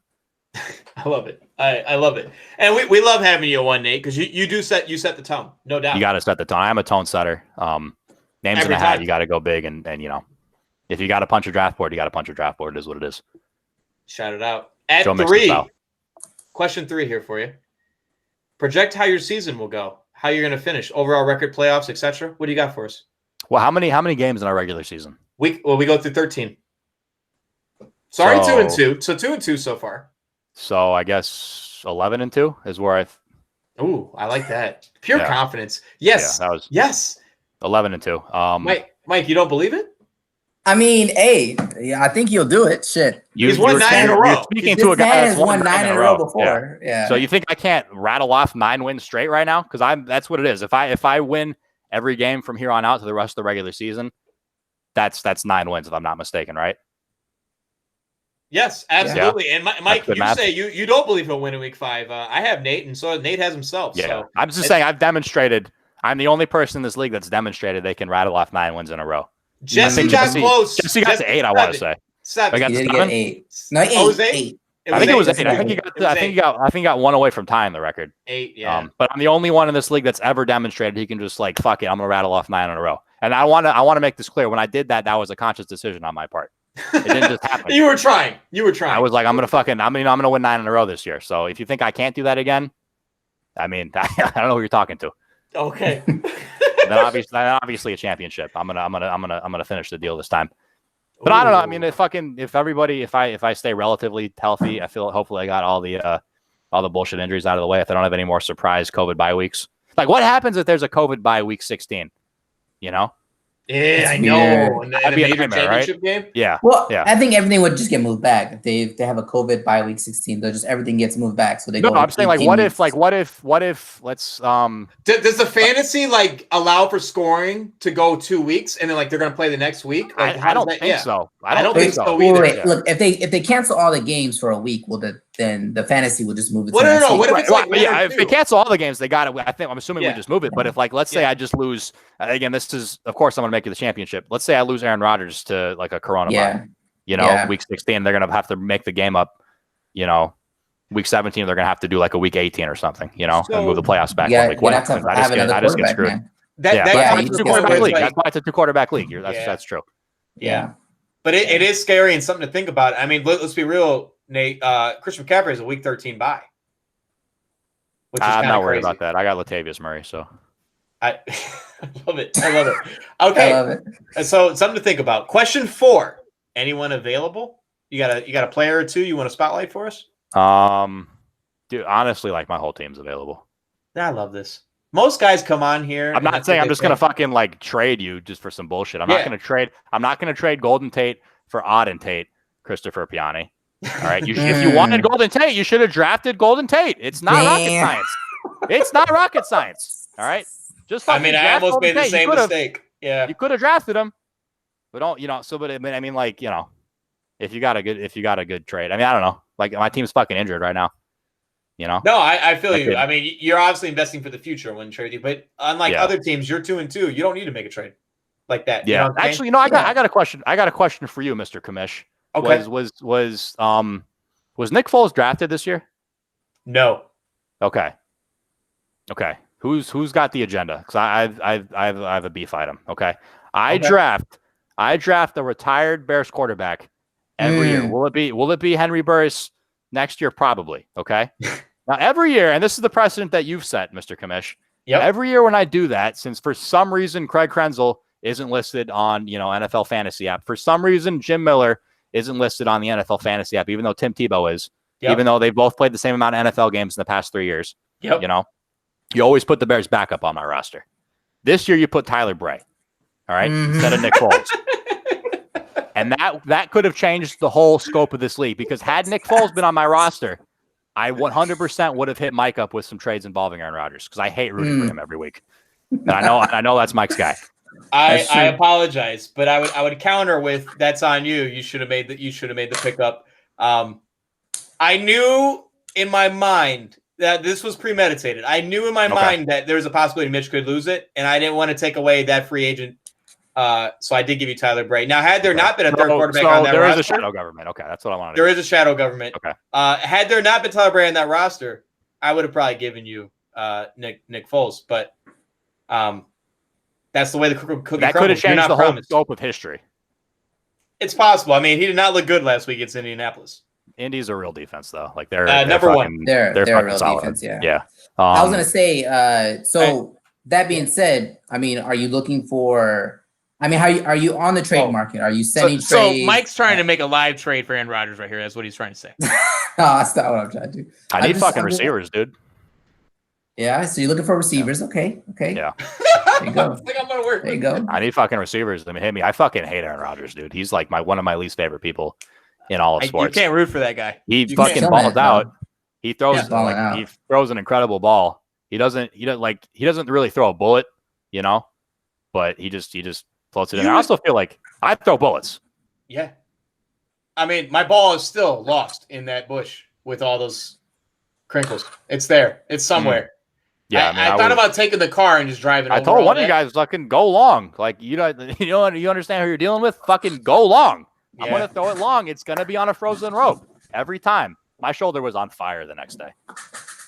I love it. I love it. And we love having you on, Nate, because you set the tone, no doubt.
You got to set the tone. I'm a tone setter. Names in a hat, you got to go big. And if you got to punch a draft board, you got to punch a draft board. It is what it is.
Shout it out. At 3, question 3 here for you. Project how your season will go, how you're going to finish, overall record, playoffs, etc. What do you got for us?
Well, how many games in our regular season?
We go through 13. Sorry, 2-2. So 2-2 so far.
So I guess 11-2 is where
Ooh, I like that. Pure confidence. Yes.
Yeah, that was
11-2. Mike, you don't believe it?
I mean, I think you'll do it. Shit.
He's won 9 in a row.
You're speaking to a guy that's
won 9 in a row before. Yeah.
So you think I can't rattle off 9 wins straight right now? Because that's what it is. If I win every game from here on out to the rest of the regular season, that's 9 wins if I'm not mistaken, right?
Yes, absolutely. Yeah. And Mike, you say you don't believe he'll win in week 5. I have Nate, and so Nate has himself.
Yeah,
so
I'm just saying I've demonstrated. I'm the only person in this league that's demonstrated they can rattle off 9 wins in a row.
Jesse got close.
Jesse got to 8. I want to say
7.
He did get 8. No, 8.
Oh, it was 8.
I think it was 8. I think he got 1 away from tying the record.
8. Yeah.
But I'm the only one in this league that's ever demonstrated he can just like fuck it. I'm gonna rattle off 9 in a row. And I want to make this clear. When I did that, that was a conscious decision on my part. It didn't just happen.
You were trying.
I was like, I'm gonna win 9 in a row this year. So if you think I can't do that again, I don't know who you're talking to.
Okay.
Then obviously a championship. I'm gonna finish the deal this time. But I don't know. I mean, if I stay relatively healthy, I feel hopefully I got all the bullshit injuries out of the way. If I don't have any more surprise COVID bye weeks, like what happens if there's a COVID bye week 16? You know?
Yeah,
That's
I
weird.
know. In the
That'd be a
major
nightmare, right?
championship game.
Yeah.
Well,
Yeah.
I think everything would just get moved back if they have a COVID by week 16. They'll just everything gets moved back. So they
No,
go.
I'm saying like
18
what
weeks.
if let's
Does the fantasy like allow for scoring to go 2 weeks and then like they're gonna play the next week? Like
I don't think so. I don't think so
either.
Wait,
Yeah.
look, if they cancel all the games for a week, well, then the fantasy will just move it.
Well,
to
no,
next week.
what if it's like one or
if they
two?
cancel all the games, they got it. I'm assuming we just move it. But if like let's say I just lose again, this is of course I'm gonna make it the championship. Let's say I lose Aaron Rodgers to like a corona bye, week 16, they're gonna have to make the game up, week 17, they're gonna have to do like a week 18 or something, and move the playoffs back.
Yeah,
like,
you have to have another quarterback, man.
It's a 2-quarterback league. That's why it's a 2-quarterback league. That's true.
Yeah.
But it is scary and something to think about. I mean, let's be real, Nate. Christian McCaffrey is a week 13 bye.
I'm not worried about that. I got Latavius Murray, so
I love it. I love it. Okay.
I love it.
So something to think about. Question 4. Anyone available? You got a player or two you want to spotlight for us?
Dude, honestly, like my whole team's available.
I love this. Most guys come on here.
I'm not saying I'm just gonna fucking like trade you just for some bullshit. I'm not gonna trade Golden Tate for Auden Tate, Christopher Piani. All right. If you wanted Golden Tate, you should have drafted Golden Tate. It's not rocket science. It's not rocket science. All right.
I almost made the same mistake. Yeah.
You could have drafted him, but don't, but I mean, like, if you got a good trade. I mean, I don't know. Like my team's fucking injured right now. No,
I feel you. I mean, you're obviously investing for the future when trading, but unlike other teams, you're 2-2. You don't need to make a trade like that.
Yeah. Actually, I got a question. I got a question for you, Mr. Kamish.
Okay.
Was Nick Foles drafted this year?
No.
Okay. Who's got the agenda? Because I have a beef item. Okay. I draft a retired Bears quarterback every year. Will it be Henry Burris next year? Probably. Okay. Now every year, and this is the precedent that you've set, Mr. Kamish.
Yep.
Every year when I do that, since for some reason Craig Krenzel isn't listed on NFL Fantasy app, for some reason Jim Miller isn't listed on the NFL Fantasy app, even though Tim Tebow is, even though they both played the same amount of NFL games in the past 3 years.
Yep.
You always put the Bears back up on my roster. This year you put Tyler Bray, all right, instead of Nick Foles. And that could have changed the whole scope of this league, because had Nick Foles been on my roster, I 100% would have hit Mike up with some trades involving Aaron Rodgers, because I hate rooting for him every week. And I know that's Mike's guy.
I apologize, but I would counter with that's on you. You should have made the pickup. I knew in my mind that this was premeditated. I knew in my mind that there was a possibility Mitch could lose it, and I didn't want to take away that free agent. So I did give you Tyler Bray. Now, had there not been a third quarterback on that roster,
there is a shadow government. Okay, that's what I wanted.
There is a shadow government.
Okay.
Had there not been Tyler Bray on that roster, I would have probably given you Nick Foles. But that's the way the cookie crumbles.
That could have changed the whole scope of history.
It's possible. I mean, he did not look good last week against Indianapolis.
Indy's a real defense, though. Like they're
number one.
They're a real
solid.
defense. Yeah.
Yeah.
I was gonna say. That being said, I mean, are you looking for? I mean, are you on the trade market? Are you sending trades?
So Mike's trying to make a live trade for Aaron Rodgers right here. That's what he's trying to say.
No, that's not what I'm trying to do.
I need fucking receivers, dude.
Yeah, so you're looking for receivers. Okay.
Yeah.
There you go.
I think I'm gonna work.
There you go.
I need fucking receivers. I mean, hit me. I fucking hate Aaron Rodgers, dude. He's like one of my least favorite people in all of sports.
You can't root for that guy.
He fucking balls out. He throws
he
throws an incredible ball. He doesn't really throw a bullet, but he just floats it in. I also feel like I throw bullets.
Yeah. I mean, my ball is still lost in that bush with all those crinkles. It's there. It's somewhere.
Yeah,
I thought about taking the car and just driving.
I told one of you guys, fucking go long. Like you understand who you're dealing with. Fucking go long. Yeah. I'm gonna throw it long. It's gonna be on a frozen rope every time. My shoulder was on fire the next day.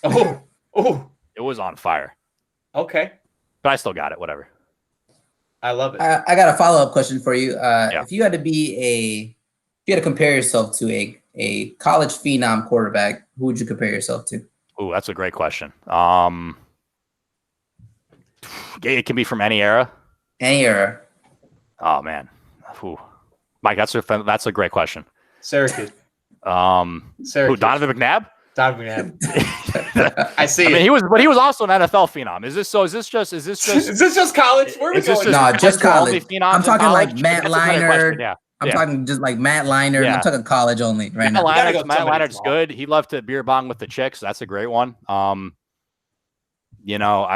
Oh,
it was on fire.
Okay,
but I still got it. Whatever.
I love it.
I got a follow-up question for you. If you had to compare yourself to a college phenom quarterback, who would you compare yourself to?
Oh, that's a great question. It can be from any era.
Any era.
Oh man, Ooh. Mike, that's a great question.
Syracuse.
Who, Donovan McNabb?
Donovan McNabb. I see.
I mean, he was also an NFL phenom. Is this
just college? Where are we going?
No, just college. I'm talking
college?
like Matt Leinart.
Yeah.
I'm talking just like Matt Leinart.
Yeah.
I'm talking college only right now.
Matt Leinart's good. He loved to beer bong with the chicks. That's a great one. I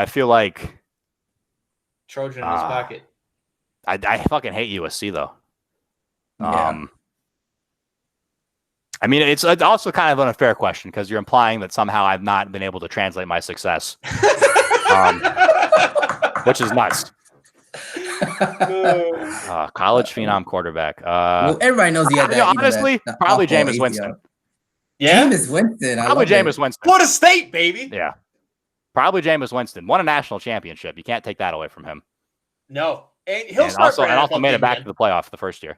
feel like
Trojan in his pocket.
I fucking hate USC though.
Yeah.
I mean, it's also kind of an unfair question because you're implying that somehow I've not been able to translate my success, which is nuts. College phenom quarterback.
Well, everybody knows he had that.
Honestly, probably Jameis Winston.
Yeah, Jameis Winston.
Probably Jameis Winston.
Florida State, baby.
Yeah, probably Jameis Winston. Won a national championship. You can't take that away from him.
No, and he'll start.
And also made it back to the playoff the first year.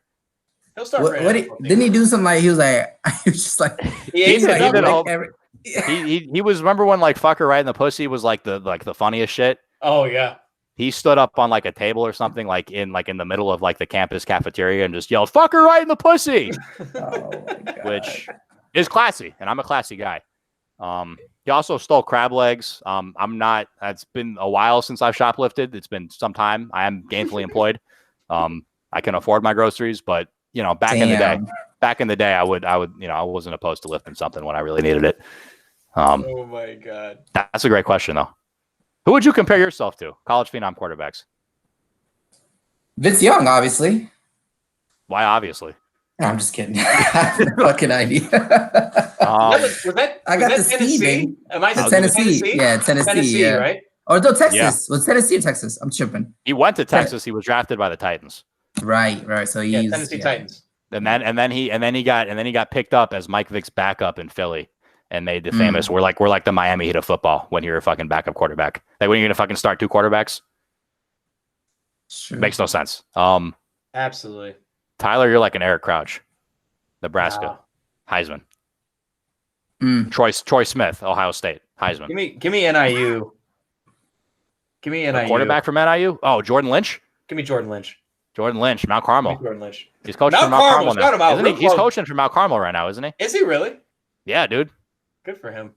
He'll start.
Didn't he do something like he was just like
he was. Remember when like fucker right in the pussy was like the funniest shit?
Oh yeah.
He stood up on like a table or something like in the middle of like the campus cafeteria and just yelled "fucker right in the pussy," which is classy, and I'm a classy guy. He also stole crab legs. It's been a while since I've shoplifted. It's been some time. I am gainfully employed. I can afford my groceries, but back in the day, I wasn't opposed to lifting something when I really needed it.
Oh my God.
That's a great question though. Who would you compare yourself to? College phenom quarterbacks.
Vince Young, obviously.
Why obviously?
I'm just kidding. Fucking idea.
Was that Tennessee?
Tennessee? Yeah, Tennessee. Yeah.
Right?
Or no, Texas.
Yeah.
Was Tennessee or Texas? I'm tripping.
He went to Texas. He was drafted by the Titans.
Right. So he's
Tennessee Titans.
And then he got picked up as Mike Vick's backup in Philly. And made the famous, we're like the Miami Heat of football when you're a fucking backup quarterback. Like when you're gonna fucking start two quarterbacks, makes no sense.
Absolutely.
Tyler, you're like an Eric Crouch, Nebraska, Heisman. Troy Smith, Ohio State, Heisman.
Give me NIU. Give me NIU.
A quarterback from NIU? Oh, Jordan Lynch.
Give me Jordan Lynch.
Mount Carmel.
Jordan Lynch.
He's coaching for Mount Carmel now. Isn't he? He's coaching for Mount Carmel right now, isn't he?
Is he really?
Yeah, dude.
Good for him.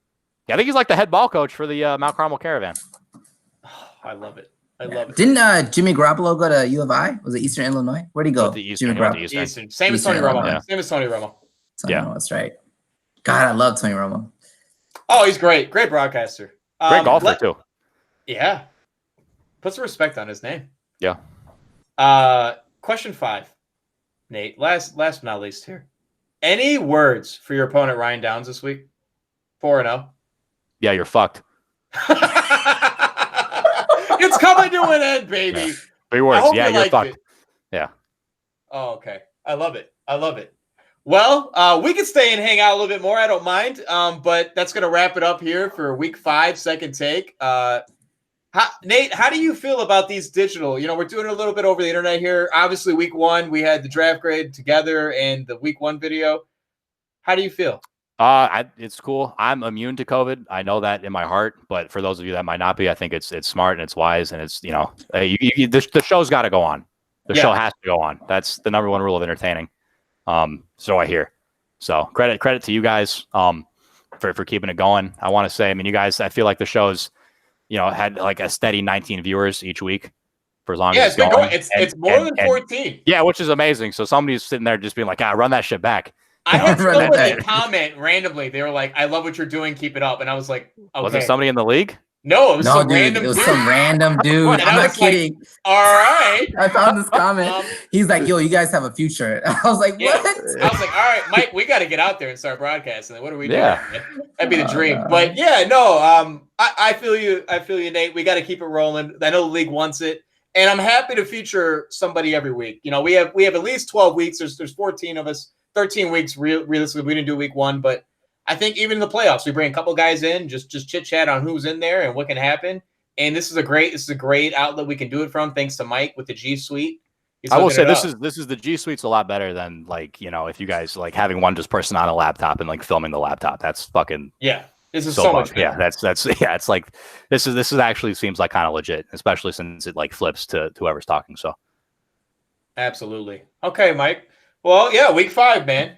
Yeah, I think he's like the head ball coach for the Mount Carmel Caravan.
Oh, I love it.
Didn't Jimmy Garoppolo go to U of I? Was it Eastern Illinois? Where'd he go?
Jimmy
Garoppolo. Eastern. Same as Tony Romo.
Yeah.
Same as Tony Romo.
Yeah, that's right. God, I love Tony Romo.
Oh, he's great. Great broadcaster.
Great golfer too.
Yeah. Put some respect on his name.
Yeah.
Question 5. Nate, last but not least here. Any words for your opponent Ryan Downs this week? 4-0.
Yeah, you're fucked.
It's coming to an end, baby.
Yeah. 3 words. Yeah, you're fucked. Yeah.
Oh, okay. I love it. Well, we can stay and hang out a little bit more. I don't mind. But that's going to wrap it up here for week 5, second take. Nate, how do you feel about these digital? We're doing a little bit over the internet here. Obviously, week 1, we had the draft grade together and the week 1 video. How do you feel?
It's cool. I'm immune to COVID. I know that in my heart, but for those of you that might not be, I think it's smart and it's wise and it's, the show's got to go on. The show has to go on. That's the number 1 rule of entertaining. So I hear. So credit to you guys for keeping it going. I want to say, you guys, I feel like the show's had like a steady 19 viewers each week for as long as it's been going.
It's more than 14.
Yeah, which is amazing. So somebody's sitting there just being like, run that shit back.
I had somebody comment randomly. They were like, I love what you're doing. Keep it up. And I was like, okay.
Was it somebody in the league?
No, it was some random dude.
It was some random dude. I'm not kidding.
Like, all right.
I found this comment. He's like, yo, you guys have a future. I was like, what?
Yeah. I was like, all right, Mike, we got to get out there and start broadcasting. What are we doing? That'd be the dream. But yeah, no, I feel you. I feel you, Nate. We got to keep it rolling. I know the league wants it. And I'm happy to feature somebody every week. We have at least 12 weeks. There's 14 of us, 13 weeks. Realistically, we didn't do week 1, but I think even in the playoffs, we bring a couple guys in, just chit chat on who's in there and what can happen. And this is a great outlet we can do it from. Thanks to Mike with the G Suite.
I will say this is the G Suite's a lot better than if you guys like having one just person on a laptop and like filming the laptop. That's fucking
This is so much better.
Yeah, that's yeah. It's like this is actually seems like kind of legit, especially since it like flips to whoever's talking. So
absolutely. Okay, Mike. Well, yeah, week 5, man.